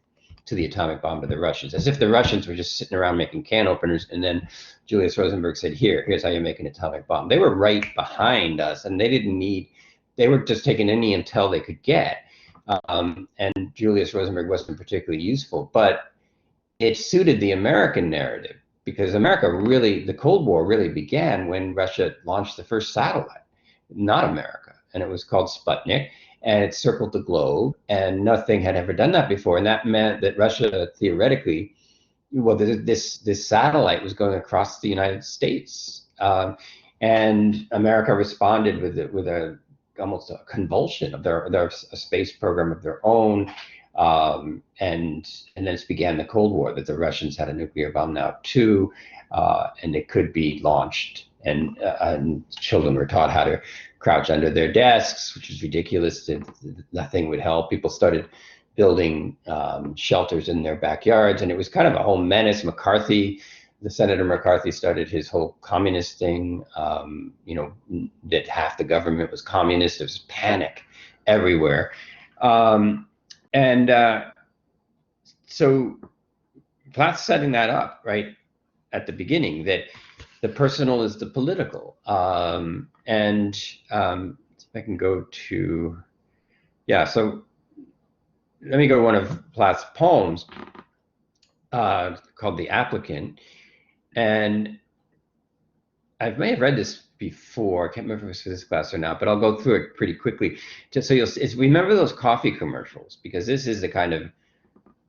S1: to the atomic bomb to the Russians, as if the Russians were just sitting around making can openers, and then Julius Rosenberg said, here's how you make an atomic bomb. They were right behind us, and they were just taking any intel they could get. And Julius Rosenberg wasn't particularly useful, but it suited the American narrative, because the Cold War really began when Russia launched the first satellite, not America, and it was called Sputnik. And it circled the globe, and nothing had ever done that before. And that meant that Russia, theoretically, this satellite was going across the United States, and America responded with almost a convulsion of their space program of their own, and then it began the Cold War, that the Russians had a nuclear bomb now too, and it could be launched, and children were taught how to crouch under their desks, which is ridiculous. Nothing would help. People started building shelters in their backyards, and it was kind of a whole menace. Senator McCarthy started his whole communist thing, that half the government was communist. There was panic everywhere. So Plath's setting that up right at the beginning, that the personal is the political. If I can go to, so let me go to one of Plath's poems called The Applicant. And I may have read this before. I can't remember if it was for this class or not, but I'll go through it pretty quickly. Just so remember those coffee commercials, because this is the kind of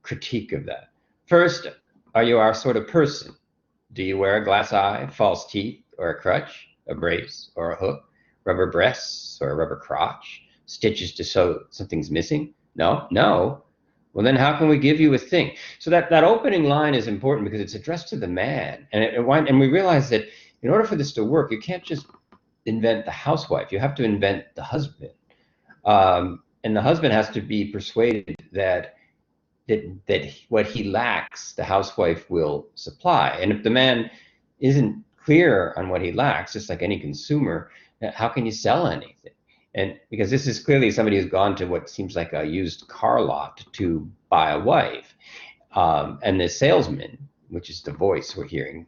S1: critique of that. First, are you our sort of person? Do you wear a glass eye, false teeth, or a crutch, a brace, or a hook, rubber breasts, or a rubber crotch, stitches to show something's missing? No? Well, then how can we give you a thing? So that opening line is important because it's addressed to the man. And we realize that in order for this to work, you can't just invent the housewife. You have to invent the husband. And the husband has to be persuaded that what he lacks, the housewife will supply. And if the man isn't clear on what he lacks, just like any consumer, how can you sell anything? And because this is clearly somebody who's gone to what seems like a used car lot to buy a wife. And the salesman, which is the voice we're hearing,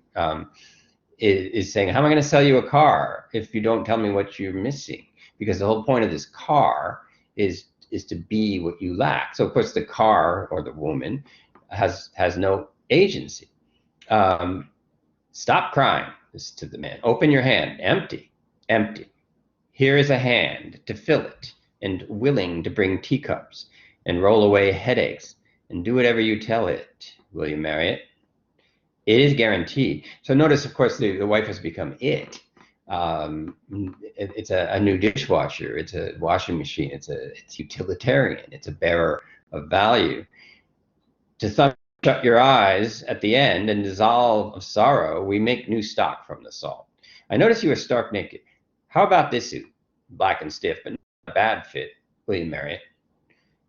S1: is saying, how am I going to sell you a car if you don't tell me what you're missing? Because the whole point of this car is to be what you lack. So of course the car, or the woman, has no agency. Stop crying, this is to the man. Open your hand, empty. Here is a hand to fill it, and willing to bring teacups and roll away headaches and do whatever you tell it. Will you marry it? It is guaranteed. So notice, of course, the wife has become it. It's a new dishwasher. It's a washing machine. It's utilitarian. It's a bearer of value. To shut your eyes at the end and dissolve of sorrow, we make new stock from the salt. I notice you are stark naked. How about this suit? Black and stiff, but not a bad fit. Will you marry it?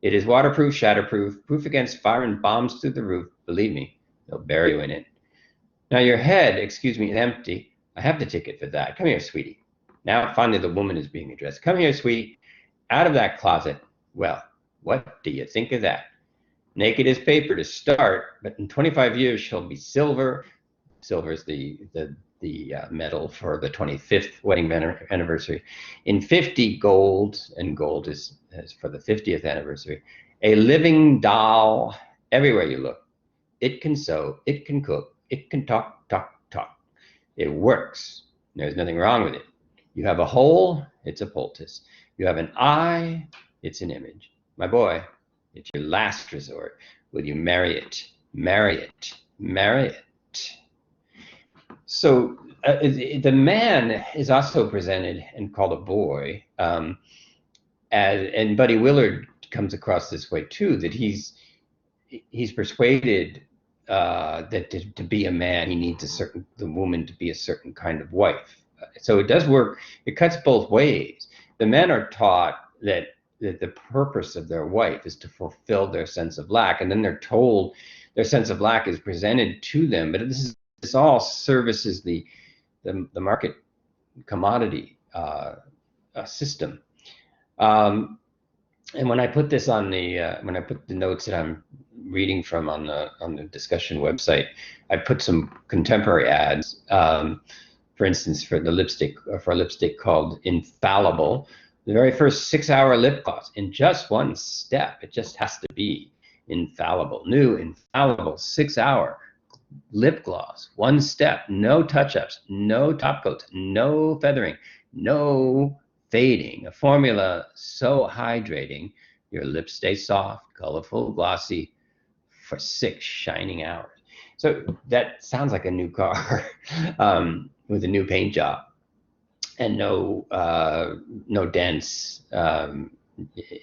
S1: It is waterproof, shatterproof, proof against fire and bombs through the roof. Believe me, they'll bury you in it. Now your head, excuse me, is empty. I have the ticket for that. Come here, sweetie. Now finally the woman is being addressed. Come here, sweetie. Out of that closet. Well, what do you think of that? Naked as paper to start, but in 25 years she'll be silver. Silver is the medal for the 25th wedding anniversary. In 50, gold, and gold is for the 50th anniversary. A living doll everywhere you look. It can sew, it can cook, it can talk. It works. There's nothing wrong with it. You have a hole, it's a poultice. You have an eye, it's an image. My boy, it's your last resort. Will you marry it? Marry it. Marry it. So the man is also presented and called a boy, and Buddy Willard comes across this way too, that he's persuaded that to be a man, he needs the woman to be a certain kind of wife. So it does work. It cuts both ways. The men are taught that the purpose of their wife is to fulfill their sense of lack, and then they're told their sense of lack is presented to them. But this all services the market commodity system. And when I put this on when I put the notes that I'm reading from on the discussion website, I put some contemporary ads. For instance, for a lipstick called Infallible, the very first 6-hour lip gloss in just one step. It just has to be infallible, new, infallible, 6-hour lip gloss, one step, no touch-ups, no top coats, no feathering, no fading. A formula so hydrating, your lips stay soft, colorful, glossy for 6 shining hours. So that sounds like a new car with a new paint job and no dents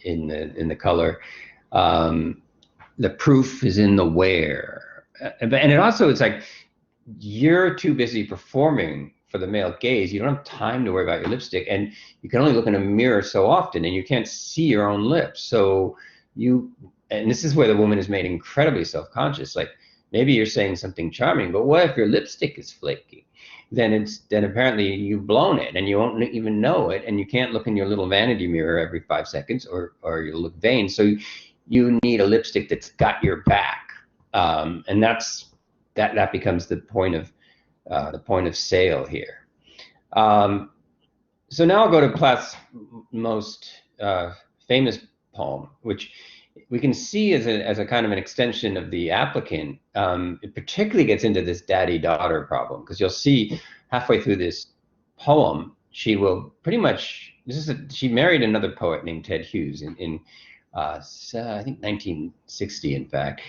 S1: in the color. The proof is in the wear, and it also, it's like you're too busy performing for the male gaze. You don't have time to worry about your lipstick, and you can only look in a mirror so often, and you can't see your own lips. So and this is where the woman is made incredibly self-conscious. Like, maybe you're saying something charming, but what if your lipstick is flaky? Then apparently you've blown it and you won't even know it, and you can't look in your little vanity mirror every 5 seconds or you'll look vain. So you need a lipstick that's got your back, and that becomes the point of sale here. So now I'll go to Plath's most famous poem, which we can see as a kind of an extension of the applicant. It particularly gets into this daddy-daughter problem, because you'll see halfway through this poem, she will pretty much, she married another poet named Ted Hughes in I think 1960, in fact,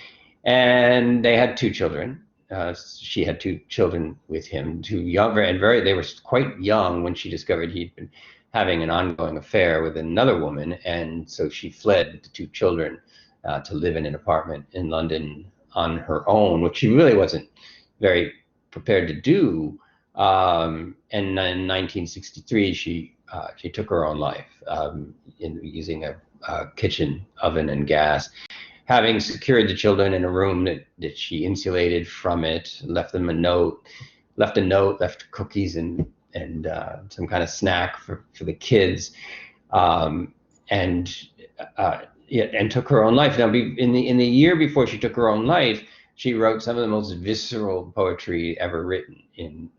S1: and they had 2 children. She had 2 children with him, 2 younger, and they were quite young when she discovered he'd been having an ongoing affair with another woman, and so she fled with the 2 children to live in an apartment in London on her own, which she really wasn't very prepared to do. And in 1963, she took her own life using a kitchen oven and gas, having secured the children in a room that she insulated from it, left them a note, left cookies and some kind of snack for the kids, and took her own life. Now, in the year before she took her own life, she wrote some of the most visceral poetry ever written in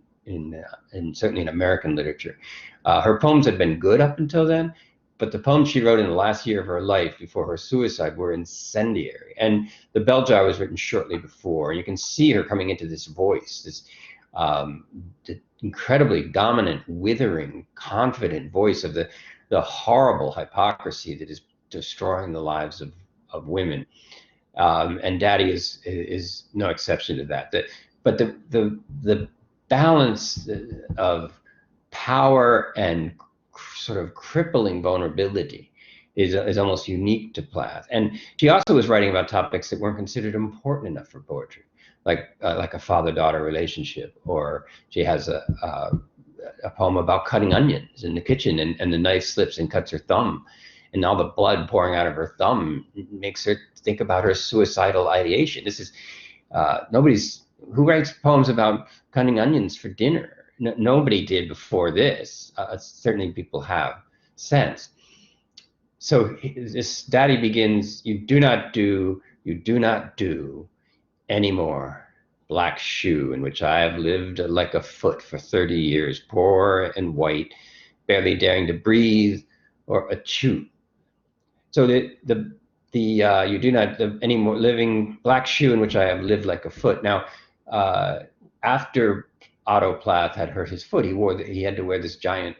S1: certainly in American literature. Her poems had been good up until then, but the poems she wrote in the last year of her life before her suicide were incendiary. And The Bell Jar was written shortly before. You can see her coming into this voice, this incredibly dominant, withering, confident voice of the horrible hypocrisy that is destroying the lives of women. And Daddy is no exception to that. But the balance of power and sort of crippling vulnerability is almost unique to Plath. And she also was writing about topics that weren't considered important enough for poetry, like a father-daughter relationship, or she has a poem about cutting onions in the kitchen, and the knife slips and cuts her thumb, and all the blood pouring out of her thumb makes her think about her suicidal ideation. This is who writes poems about cutting onions for dinner? Nobody did before this. Certainly people have since. So this Daddy begins, you do not do anymore black shoe in which I have lived like a foot for 30 years, poor and white, barely daring to breathe or a chew. So you do not anymore living black shoe in which I have lived like a foot. Now, after Otto Plath had hurt his foot, he had to wear this giant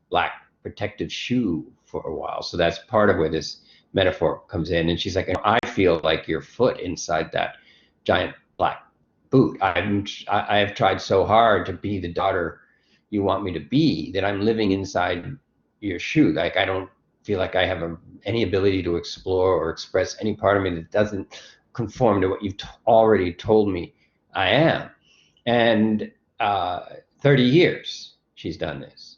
S1: black protective shoe for a while. So that's part of where this metaphor comes in. And she's like, I feel like your foot inside that giant black boot. I have tried so hard to be the daughter you want me to be that I'm living inside your shoe. Like, I don't feel like I have any ability to explore or express any part of me that doesn't conform to what you've already told me I am. And 30 years she's done this.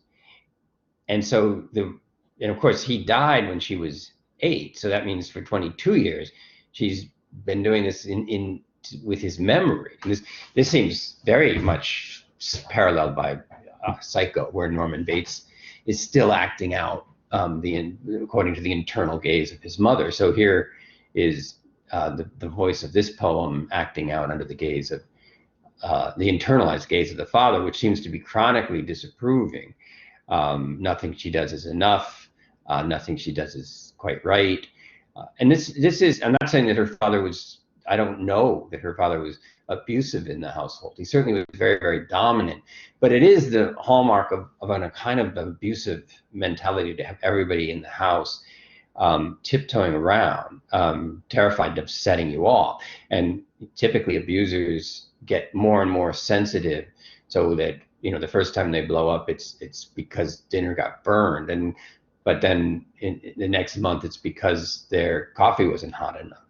S1: And so and of course he died when she was 8. So that means for 22 years she's been doing this with his memory. And this seems very much paralleled by Psycho, where Norman Bates is still acting out according to the internal gaze of his mother. So here is the voice of this poem acting out under the gaze of the internalized gaze of the father, which seems to be chronically disapproving. Nothing she does is enough. Nothing she does is quite right. And this is, I'm not saying that her father was, I don't know that her father was abusive in the household. He certainly was very, very dominant. But it is the hallmark of a kind of abusive mentality to have everybody in the house tiptoeing around, terrified of upsetting you all. And typically abusers get more and more sensitive, so that, the first time they blow up, it's because dinner got burned, but then in the next month it's because their coffee wasn't hot enough,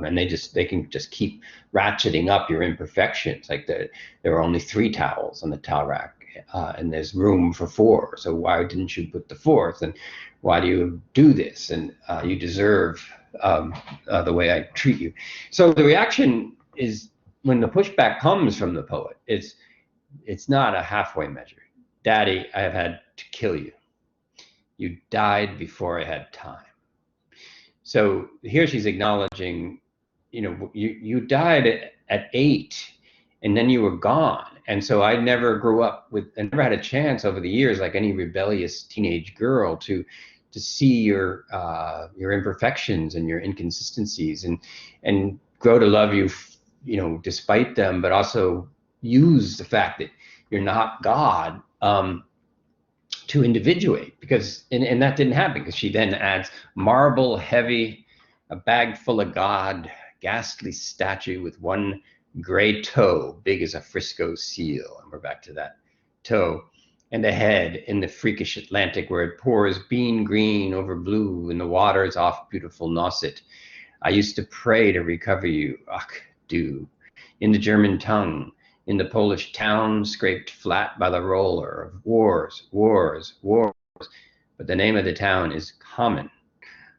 S1: and they can just keep ratcheting up your imperfections. Like there are only 3 towels on the towel rack, and there's room for 4. So why didn't you put the 4th? And why do you do this? And you deserve the way I treat you. So the reaction is, when the pushback comes from the poet, it's not a halfway measure. Daddy, I have had to kill you. You died before I had time. So here she's acknowledging, you died at 8, and then you were gone. And so I never grew up with, I never had a chance over the years, like any rebellious teenage girl, to see your imperfections and your inconsistencies, and grow to love you, despite them, but also use the fact that you're not God to individuate, because and that didn't happen, because she then adds marble heavy, a bag full of God, ghastly statue with one gray toe big as a Frisco seal, and we're back to that toe, and a head in the freakish Atlantic where it pours bean green over blue and the waters off beautiful Nauset. I used to pray to recover you, ach du, in the German tongue, in the Polish town scraped flat by the roller of wars, wars, wars. But the name of the town is common.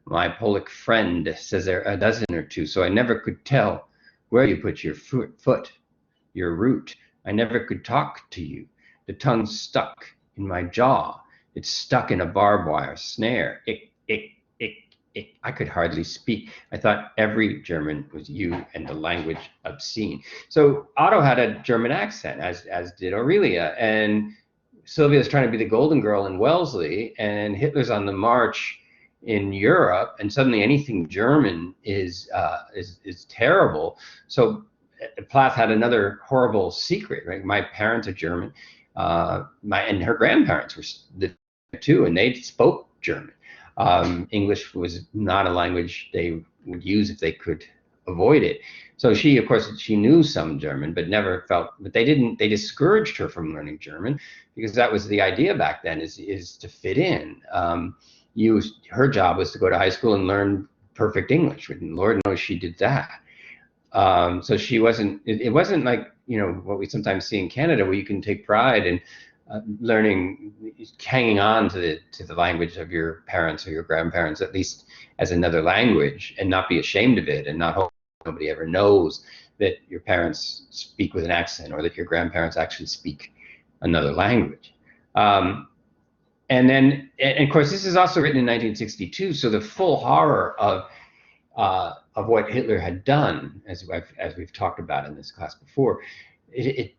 S1: My Polish friend says there are a dozen or two, so I never could tell where you put your foot, your root. I never could talk to you. The tongue stuck in my jaw. It's stuck in a barbed wire snare. I could hardly speak. I thought every German was you and the language obscene. So Otto had a German accent, as did Aurelia. And Sylvia's trying to be the golden girl in Wellesley, and Hitler's on the march in Europe, and suddenly anything German is terrible. So Plath had another horrible secret, right? My parents are German, and her grandparents were too, and they spoke German. English was not a language they would use if they could avoid it. So she, of course, she knew some German, but never felt, but they discouraged her from learning German, because that was the idea back then, is to fit in. Her job was to go to high school and learn perfect English, and Lord knows she did that. So she wasn't, it wasn't like, what we sometimes see in Canada, where you can take pride in learning, hanging on to the language of your parents or your grandparents, at least as another language, and not be ashamed of it, and not hope nobody ever knows that your parents speak with an accent, or that your grandparents actually speak another language. And of course, this is also written in 1962, so the full horror of what Hitler had done, as we've talked about in this class before,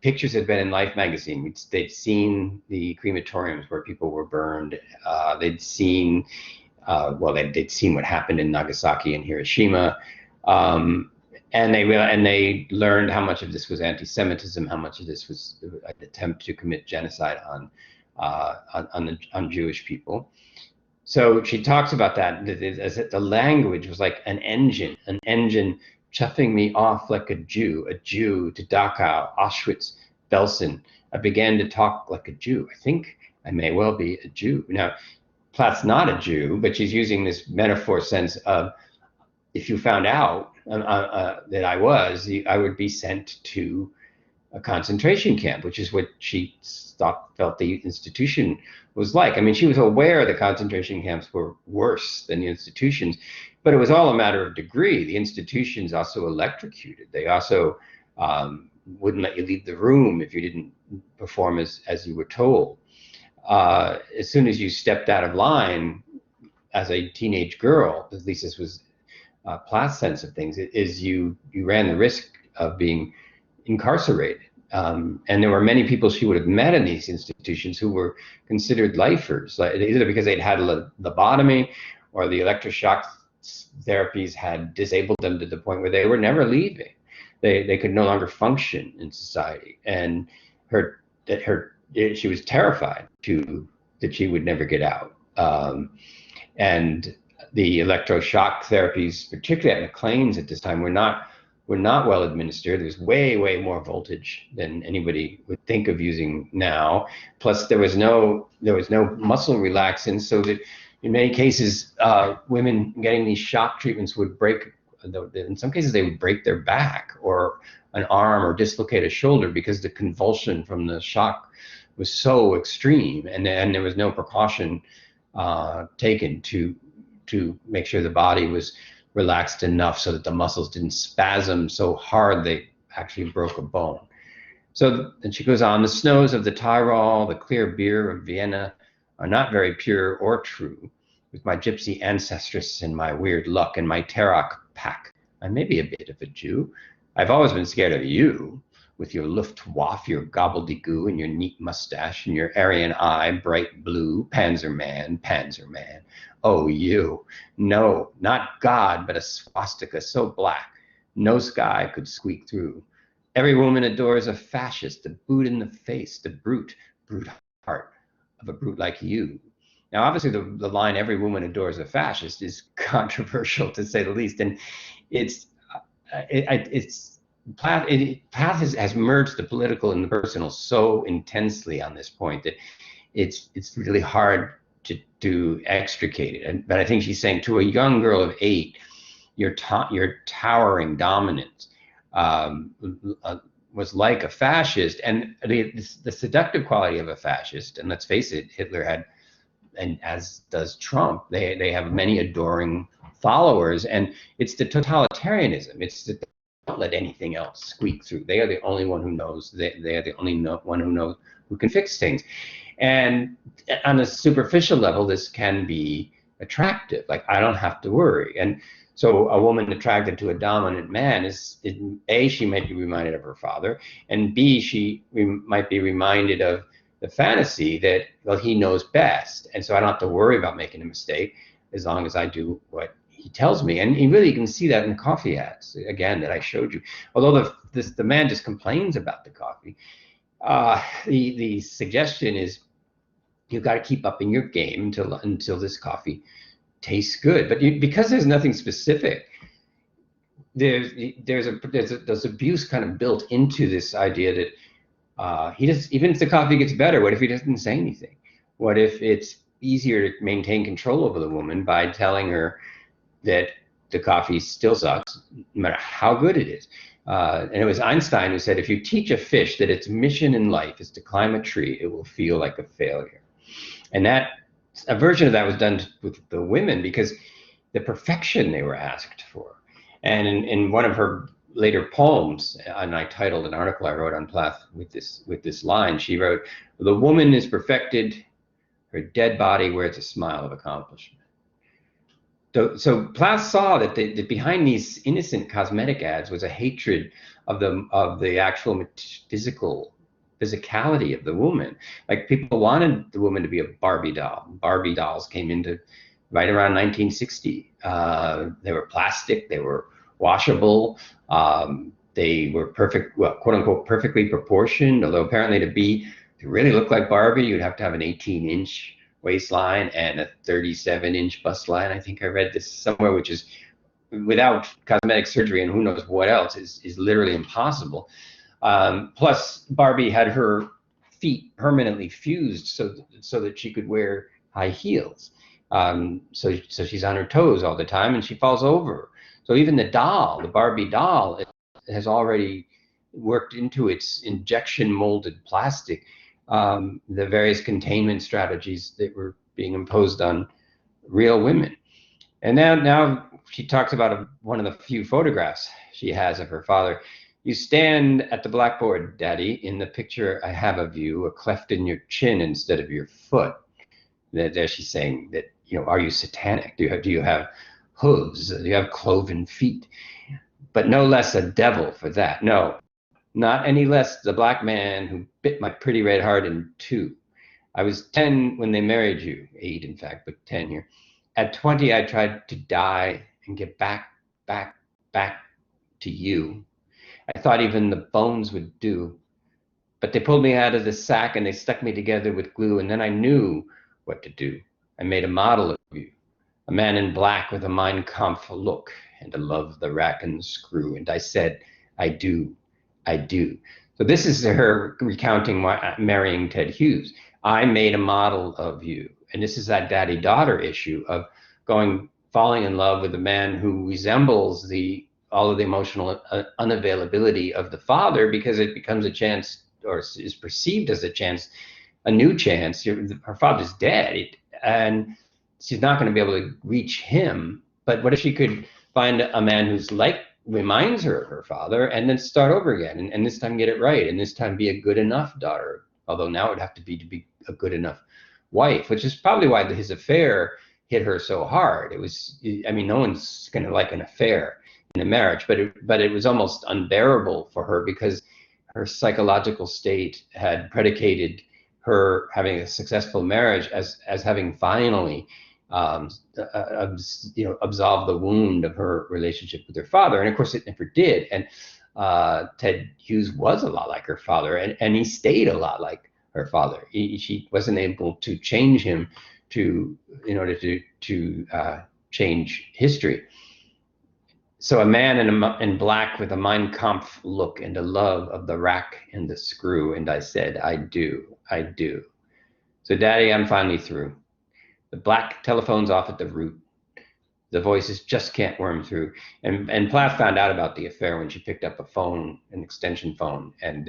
S1: pictures had been in Life magazine. They'd seen the crematoriums where people were burned. They'd seen, they'd seen what happened in Nagasaki and Hiroshima, and they learned how much of this was anti-Semitism, how much of this was an attempt to commit genocide on Jewish people. So she talks about that as that the language was like an engine chuffing me off like a Jew to Dachau, Auschwitz, Belsen. I began to talk like a Jew. I think I may well be a Jew. Now, Plath's not a Jew, but she's using this metaphor sense of, if you found out that I was, I would be sent to a concentration camp, which is what she felt the institution was like. I mean, she was aware the concentration camps were worse than the institutions, but it was all a matter of degree. The institutions also electrocuted. They also wouldn't let you leave the room if you didn't perform as you were told. As soon as you stepped out of line as a teenage girl, at least this was Plath's sense of things, is you ran the risk of being incarcerated. And there were many people she would have met in these institutions who were considered lifers, either because they'd had a lobotomy, or the electroshock therapies had disabled them to the point where they were never leaving. They could no longer function in society, and she was terrified that she would never get out. And the electroshock therapies, particularly at McLean's at this time, were not well administered. There was way more voltage than anybody would think of using now. Plus, there was no muscle relaxant, so that in many cases, women getting these shock treatments would break. In some cases, they would break their back or an arm, or dislocate a shoulder, because the convulsion from the shock was so extreme, and there was no precaution taken to make sure the body was relaxed enough so that the muscles didn't spasm so hard they actually broke a bone. So then she goes on, the snows of the Tyrol, the clear beer of Vienna are not very pure or true. With my gypsy ancestress and my weird luck and my Tarak pack, I may be a bit of a Jew. I've always been scared of you, with your Luftwaffe, your gobbledygoo, and your neat mustache, and your Aryan eye, bright blue, Panzerman, Panzerman. Oh, you. No, not God, but a swastika so black, no sky could squeak through. Every woman adores a fascist, a boot in the face, the brute heart of a brute like you. Now, obviously, the line "every woman adores a fascist" is controversial, to say the least, and PLATH has merged the political and the personal so intensely on this point that it's really hard to extricate it. But I think she's saying to a young girl of 8, your towering dominance was like a fascist, and the seductive quality of a fascist. And let's face it, Hitler had, and as does Trump, they have many adoring followers, and it's the totalitarianism. It's the don't let anything else squeak through. They are the only one who knows. They are the only one who knows, who can fix things. And on a superficial level, this can be attractive. Like, I don't have to worry. And so a woman attracted to a dominant man A, she might be reminded of her father, and B, she might be reminded of the fantasy that, well, he knows best. And so I don't have to worry about making a mistake as long as I do what he tells me. And you really can see that in the coffee ads, again, that I showed you. Although the man just complains about the coffee, the suggestion is you've got to keep up in your game until this coffee tastes good. But because there's nothing specific, there's abuse kind of built into this idea that even if the coffee gets better, what if he doesn't say anything? What if it's easier to maintain control over the woman by telling her that the coffee still sucks, no matter how good it is? And it was Einstein who said, if you teach a fish that its mission in life is to climb a tree, it will feel like a failure. And a version of that was done with the women because the perfection they were asked for. And in one of her later poems, and I titled an article I wrote on PLATH with this line, she wrote, "The woman is perfected, her dead body wears a smile of accomplishment." So PLATH saw that behind these innocent cosmetic ads was a hatred of the actual physicality of the woman. Like, people wanted the woman to be a Barbie doll. Barbie dolls came into right around 1960. They were plastic, they were washable, they were perfect, well, quote unquote, perfectly proportioned. Although apparently to really look like Barbie, you'd have to have an 18-inch waistline and a 37-inch bust line. I think I read this somewhere, which is, without cosmetic surgery and who knows what else, is literally impossible. Plus, Barbie had her feet permanently fused so that she could wear high heels. So she's on her toes all the time, and she falls over. So even the Barbie doll, has already worked into its injection molded plastic the various containment strategies that were being imposed on real women. And now she talks about one of the few photographs she has of her father. "You stand at the blackboard, Daddy. In the picture I have of you, a cleft in your chin instead of your foot." There she's saying that, are you satanic? Do you have hooves? Do you have cloven feet? But no less a devil for that. No, not any less the black man who bit my pretty red heart in two. I was 10 when they married you, 8 in fact, but 10 here. At 20, I tried to die and get back to you. I thought even the bones would do. But they pulled me out of the sack and they stuck me together with glue, and then I knew what to do. I made a model of you, a man in black with a Mein Kampf look and a love the rack and the screw. And I said, I do. So this is her recounting marrying Ted Hughes. I made a model of you. And this is that daddy-daughter issue of falling in love with a man who resembles all of the emotional unavailability of the father, because it becomes a chance, or is perceived as a new chance. Her father's dead, and she's not going to be able to reach him. But what if she could find a man who's like, reminds her of her father, and then start over again, and this time get it right, and this time be a good enough daughter. Although now it would have to be a good enough wife, which is probably why his affair hit her so hard. It was, I mean, no one's going to like an affair in a marriage, but it was almost unbearable for her because her psychological state had predicated her having a successful marriage as having finally absolved the wound of her relationship with her father. And of course it never did. And Ted Hughes was a lot like her father, and he stayed a lot like her father. She wasn't able to change him in order to change history. So a man in black with a Mein Kampf look and a love of the rack and the screw. And I said, I do. So Daddy, I'm finally through. The black telephone's off at the root. The voices just can't worm through. And Plath found out about the affair when she picked up a phone, an extension phone, and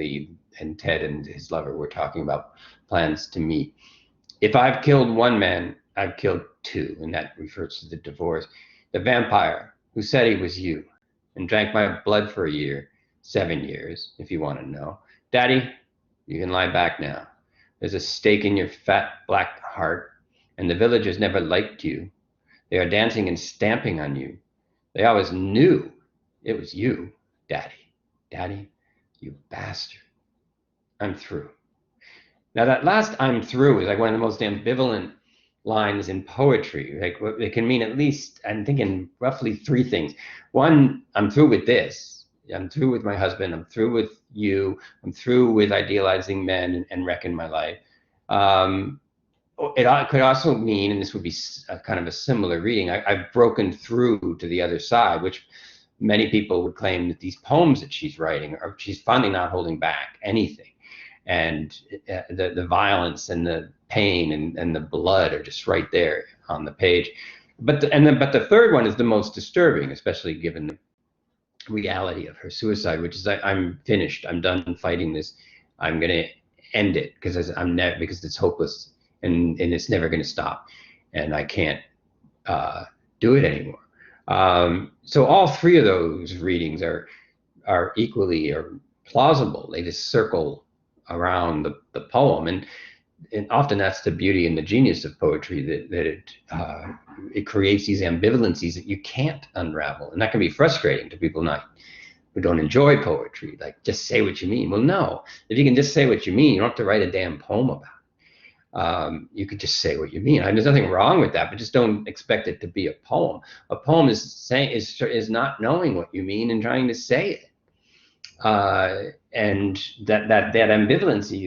S1: Ted and his lover were talking about plans to meet. If I've killed one man, I've killed two, and that refers to the divorce. The vampire who said he was you and drank my blood for a year, 7 years, if you want to know. Daddy, you can lie back now. There's a stake in your fat black heart, and the villagers never liked you. They are dancing and stamping on you. They always knew it was you, Daddy. Daddy, you bastard. I'm through. Now that last "I'm through" is like one of the most ambivalent lines in poetry. Like, it can mean at least, I'm thinking, roughly three things. One, I'm through with this. I'm through with my husband. I'm through with you. I'm through with idealizing men and wrecking my life. It could also mean, and this would be kind of a similar reading, I've broken through to the other side, which many people would claim that these poems that she's writing, she's finally not holding back anything. And the violence and the pain and the blood are just right there on the page. But the third one is the most disturbing, especially given the reality of her suicide, which is, I'm finished. I'm done fighting this. I'm going to end it because it's hopeless and it's never going to stop, and I can't do it anymore. So all three of those readings are equally plausible. They just circle around the poem, and often that's the beauty and the genius of poetry, that it creates these ambivalencies that you can't unravel, and that can be frustrating to people who don't enjoy poetry. Like, just say what you mean. Well, no, if you can just say what you mean, you don't have to write a damn poem about it. You could just say what you mean. There's nothing wrong with that, but just don't expect it to be a poem. A poem is not knowing what you mean and trying to say it. And that ambivalency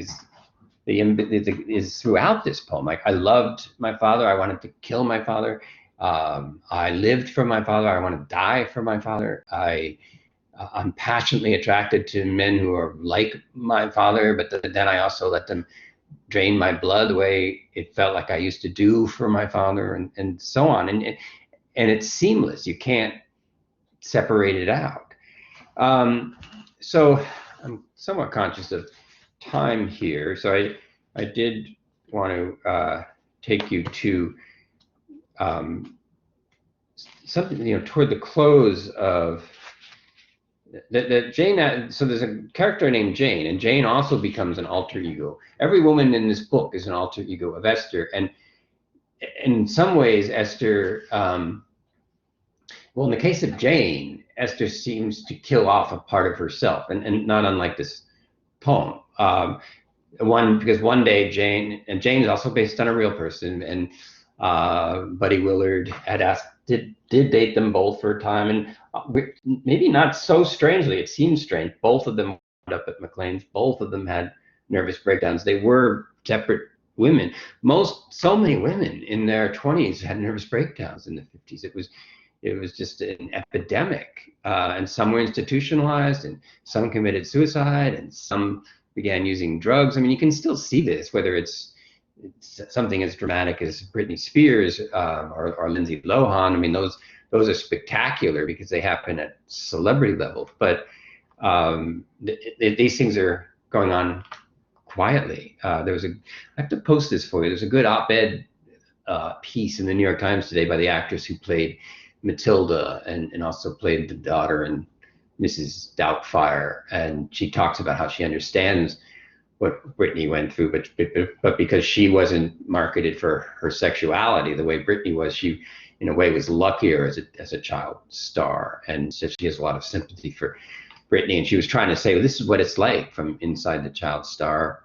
S1: is throughout this poem. Like, I loved my father. I wanted to kill my father. I lived for my father. I want to die for my father. I'm passionately attracted to men who are like my father, but then I also let them drain my blood the way it felt like I used to do for my father, and so on. And it's seamless. You can't separate it out. So I'm somewhat conscious of time here. So I did want to take you to something, toward the close of that Jane. So there's a character named Jane, and Jane also becomes an alter ego. Every woman in this book is an alter ego of Esther, and in some ways Esther, well, in the case of Jane, Esther seems to kill off a part of herself, and not unlike this poem. Because one day Jane is also based on a real person, and Buddy Willard had asked, did date them both for a time, and maybe not so strangely, it seems strange, both of them wound up at McLean's, both of them had nervous breakdowns. They were separate women. So many women in their 20s had nervous breakdowns in the 50s. It was just an epidemic, and some were institutionalized, and some committed suicide, and some began using drugs. I mean, you can still see this, whether it's something as dramatic as Britney Spears or Lindsay Lohan. I mean, those are spectacular because they happen at celebrity level, but these things are going on quietly. I have to post this for you. There's a good op-ed piece in the New York Times today by the actress who played Matilda, and also played the daughter in Mrs. Doubtfire. And she talks about how she understands what Britney went through, but because she wasn't marketed for her sexuality the way Britney was, she in a way was luckier as a child star, and so she has a lot of sympathy for Britney. And she was trying to say, well, this is what it's like from inside the child star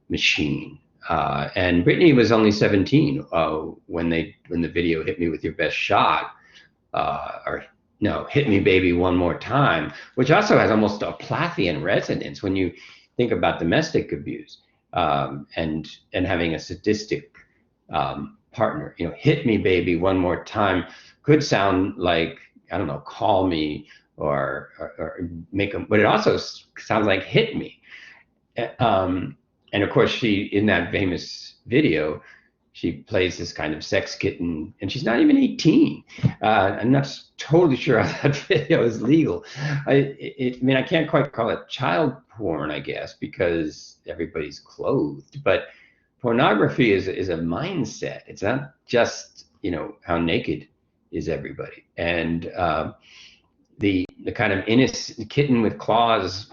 S1: machine. And Britney was only 17 when the video "Hit Me with Your Best Shot," or no, "Hit Me Baby One More Time," which also has almost a Plathian resonance when you think about domestic abuse, and having a sadistic partner. You know, "Hit me, baby, one more time" could sound like, I don't know, "call me" or make them, but it also sounds like "hit me." And of course, she, in that famous video, she plays this kind of sex kitten, and she's not even 18. I'm not totally sure how that video is legal. I mean, I can't quite call it child porn, I guess, because everybody's clothed. But pornography is a mindset. It's not just, you know, how naked is everybody. And the kind of innocent kitten with claws,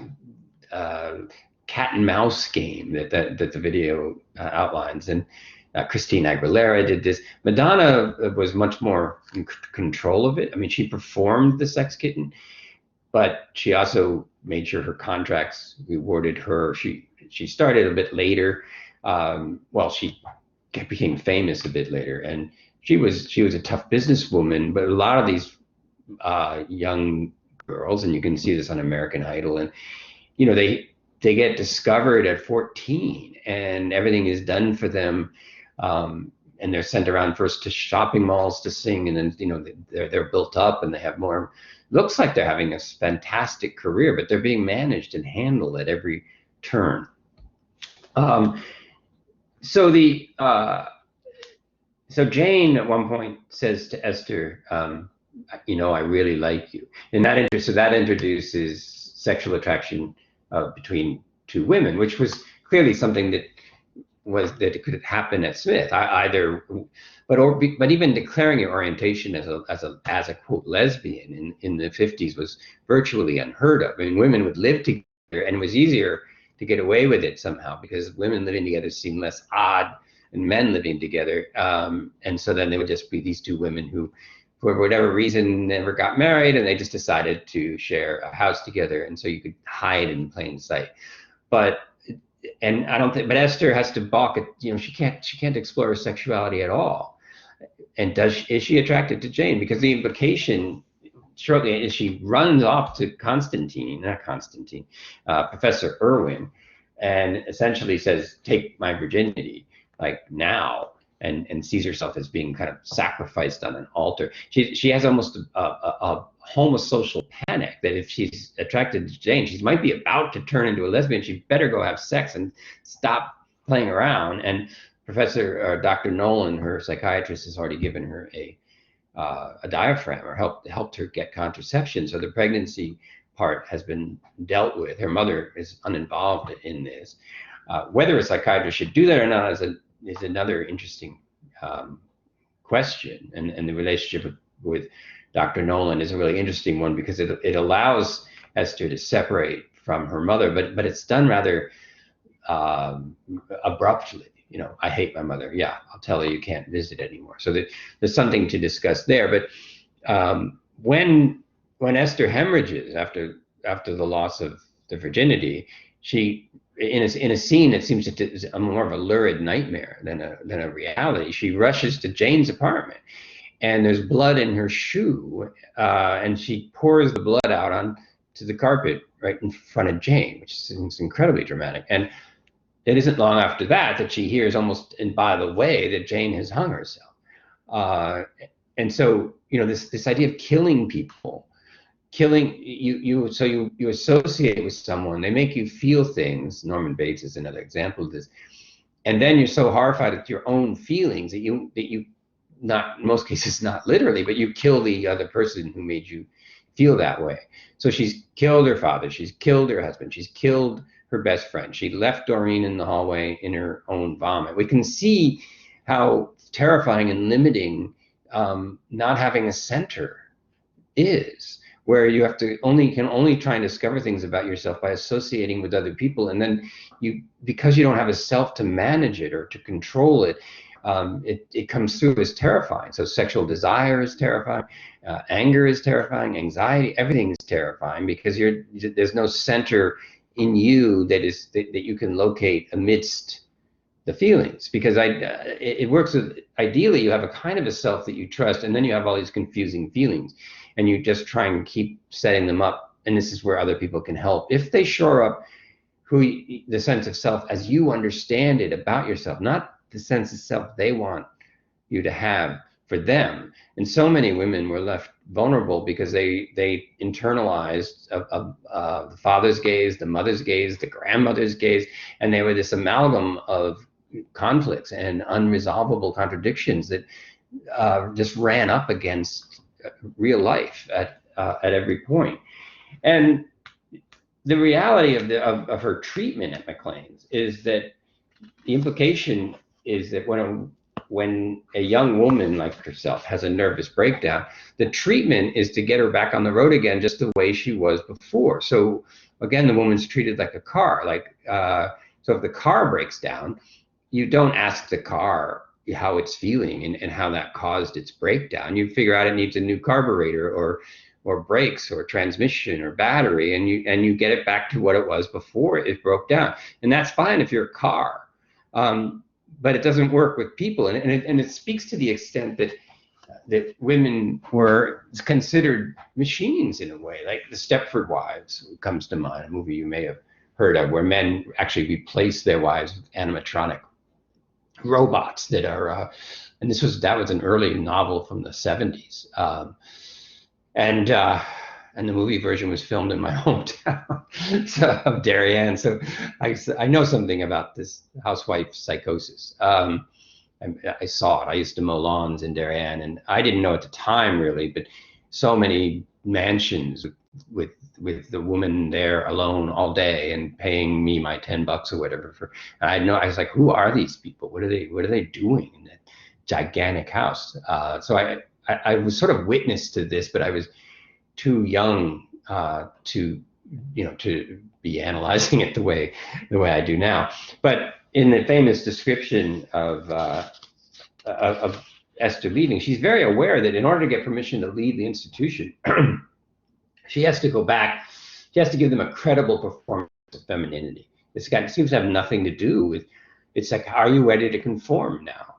S1: cat and mouse game that the video outlines. And Christine Aguilera did this. Madonna was much more in control of it. I mean, she performed the sex kitten, but she also made sure her contracts rewarded her. She started a bit later. Well, she became famous a bit later, and she was a tough businesswoman. But a lot of these young girls, and you can see this on American Idol, and you know, they get discovered at 14, and everything is done for them. And they're sent around first to shopping malls to sing, and then, you know, they're built up and they have more. Looks like they're having a fantastic career, but they're being managed and handled at every turn. So Jane at one point says to Esther, you know, "I really like you," and that introduces sexual attraction between two women, which was clearly something that it could happen at Smith, but even declaring your orientation as a quote lesbian in the 50s was virtually unheard of. I mean, women would live together, and it was easier to get away with it somehow because women living together seemed less odd than men living together. And so then there would just be these two women who, for whatever reason, never got married, and they just decided to share a house together, and so you could hide in plain sight. But Esther has to balk at, you know, she can't explore her sexuality at all. And is she attracted to Jane? Because the implication shortly is she runs off to Professor Irwin, and essentially says, "Take my virginity, like now," and sees herself as being kind of sacrificed on an altar. She has almost a homosocial panic that if she's attracted to Jane, she might be about to turn into a lesbian. She better go have sex and stop playing around. And Dr. Nolan, her psychiatrist, has already given her a diaphragm, or helped her get contraception. So the pregnancy part has been dealt with. Her mother is uninvolved in this. Whether a psychiatrist should do that or not is another interesting question. And the relationship with Dr. Nolan is a really interesting one, because it allows Esther to separate from her mother, but it's done rather abruptly. You know, "I hate my mother. Yeah, I'll tell her you can't visit anymore." So there's something to discuss there. But when Esther hemorrhages after the loss of the virginity, she, in a scene that seems to is more of a lurid nightmare than a reality, she rushes to Jane's apartment, and there's blood in her shoe, and she pours the blood out onto the carpet right in front of Jane, which seems incredibly dramatic. And it isn't long after that she hears, almost and by the way, that Jane has hung herself. And so, you know, this idea of killing people, you associate with someone, they make you feel things. Norman Bates is another example of this. And then you're so horrified at your own feelings that you not, in most cases, not literally, but you kill the other person who made you feel that way. So she's killed her father, she's killed her husband, she's killed her best friend. She left Doreen in the hallway in her own vomit. We can see how terrifying and limiting not having a center is, where you have to can only try and discover things about yourself by associating with other people, and then because you don't have a self to manage it or to control it, it comes through as terrifying. So sexual desire is terrifying, anger is terrifying, anxiety, everything is terrifying, because there's no center in you that you can locate amidst the feelings. Because it works with, ideally you have a kind of a self that you trust, and then you have all these confusing feelings, and you just try and keep setting them up. And this is where other people can help if they shore up the sense of self as you understand it about yourself, not the sense of self they want you to have for them. And so many women were left vulnerable because they internalized the father's gaze, the mother's gaze, the grandmother's gaze, and they were this amalgam of conflicts and unresolvable contradictions that just ran up against real life at every point. And the reality of her treatment at McLean's is that the implication is that when a young woman like herself has a nervous breakdown, the treatment is to get her back on the road again, just the way she was before. So again, the woman's treated like a car. So if the car breaks down, you don't ask the car how it's feeling and how that caused its breakdown. You figure out it needs a new carburetor or brakes or transmission or battery, and you get it back to what it was before it broke down. And that's fine if you're a car. But it doesn't work with people, and it speaks to the extent that women were considered machines in a way. Like the Stepford Wives comes to mind, a movie you may have heard of, where men actually replace their wives with animatronic robots that are, and that was an early novel from the 70s, and the movie version was filmed in my hometown of Darien. So I know something about this housewife psychosis. I saw it. I used to mow lawns in Darien, and I didn't know at the time really, but so many mansions with the woman there alone all day and paying me my $10 or whatever I was like, who are these people? What are they doing in that gigantic house? So I was sort of witness to this, but I was too young to be analyzing it the way I do now. But in the famous description of Esther leaving, she's very aware that in order to get permission to leave the institution, she has to go back. She has to give them a credible performance of femininity. It seems to have nothing to do with. It's like, are you ready to conform now?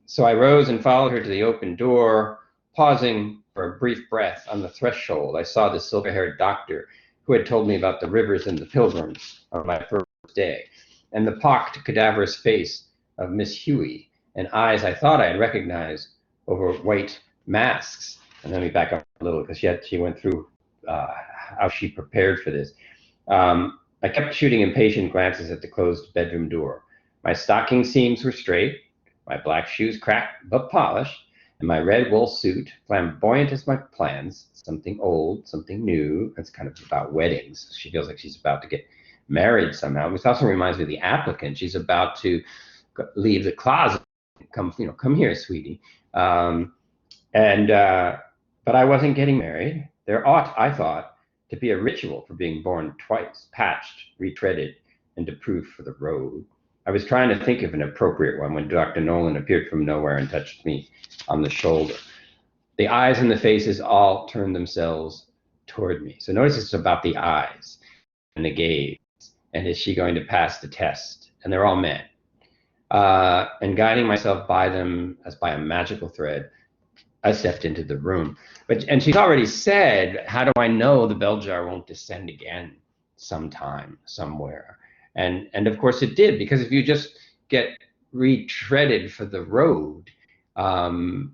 S1: So I rose and followed her to the open door, pausing for a brief breath on the threshold. I saw the silver-haired doctor who had told me about the rivers and the pilgrims on my first day, and the pocked, cadaverous face of Miss Huey, and eyes I thought I had recognized over white masks. And let me back up a little, because she went through how she prepared for this. I kept shooting impatient glances at the closed bedroom door. My stocking seams were straight, my black shoes cracked but polished, and my red wool suit, flamboyant as my plans, something old, something new. That's kind of about weddings. She feels like she's about to get married somehow. This also reminds me of the applicant. She's about to leave the closet. Come here, sweetie. But I wasn't getting married. There ought, I thought, to be a ritual for being born twice, patched, retreaded, and approved for the road. I was trying to think of an appropriate one when Dr. Nolan appeared from nowhere and touched me on the shoulder. The eyes and the faces all turned themselves toward me. So notice it's about the eyes and the gaze. And is she going to pass the test? And they're all men. And guiding myself by them as by a magical thread, I stepped into the room. And she's already said, how do I know the bell jar won't descend again sometime, somewhere? And of course it did, because if you just get retreaded for the road, and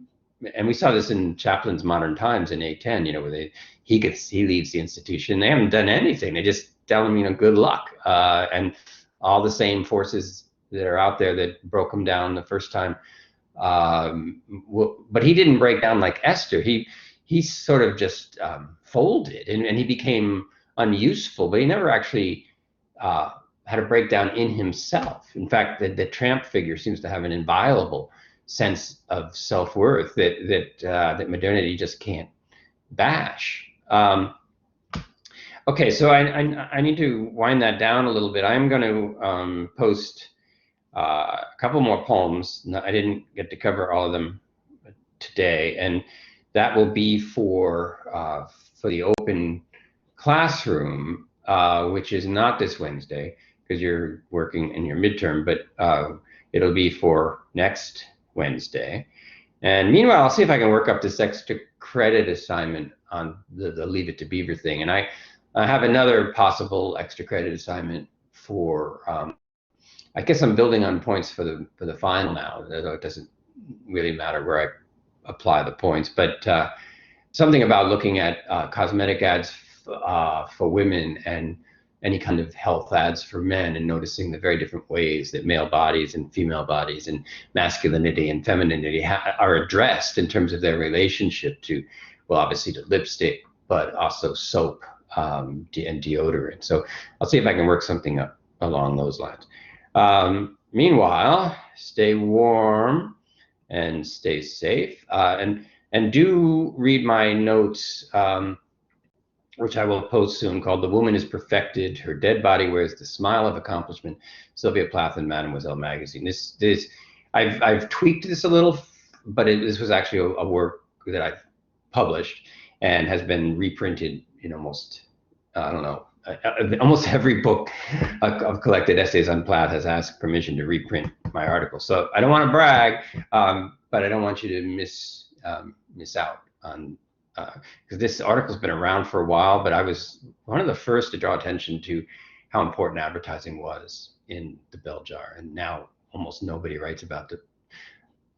S1: we saw this in Chaplin's Modern Times in 810, where he leaves the institution. They haven't done anything. They just tell him, good luck. And all the same forces that are out there that broke him down the first time. But he didn't break down like Esther. He sort of just folded, and he became unuseful, but he never actually had a breakdown in himself. In fact, the tramp figure seems to have an inviolable sense of self-worth that modernity just can't bash. Okay, so I need to wind that down a little bit. I'm going to post a couple more poems. I didn't get to cover all of them today, and that will be for the open classroom, which is not this Wednesday because you're working in your midterm, but it'll be for next Wednesday. And meanwhile, I'll see if I can work up this extra credit assignment on the Leave It to Beaver thing. And I have another possible extra credit assignment for, I guess I'm building on points for the final now, although it doesn't really matter where I apply the points, but something about looking at cosmetic ads for women and any kind of health ads for men, and noticing the very different ways that male bodies and female bodies and masculinity and femininity are addressed in terms of their relationship to, well, obviously to lipstick, but also soap and deodorant. So I'll see if I can work something up along those lines. Meanwhile, stay warm and stay safe, and do read my notes, which I will post soon, called "The Woman is Perfected, Her Dead Body Wears the Smile of Accomplishment," Sylvia Plath in Mademoiselle magazine. This I've tweaked this a little, but this was actually a work that I've published and has been reprinted in almost, I don't know, almost every book of collected essays on Plath has asked permission to reprint my article. So I don't want to brag, but I don't want you to miss out on, because this article's been around for a while, but I was one of the first to draw attention to how important advertising was in the bell jar, and now almost nobody writes about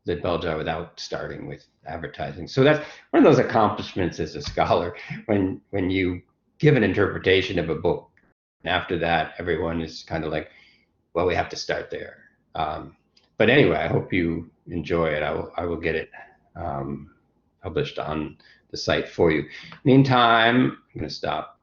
S1: the bell jar without starting with advertising. So that's one of those accomplishments as a scholar, when you give an interpretation of a book, and after that everyone is kind of like, well, we have to start there. But anyway, I hope you enjoy it. I will get it published on the site for you. Meantime, I'm going to stop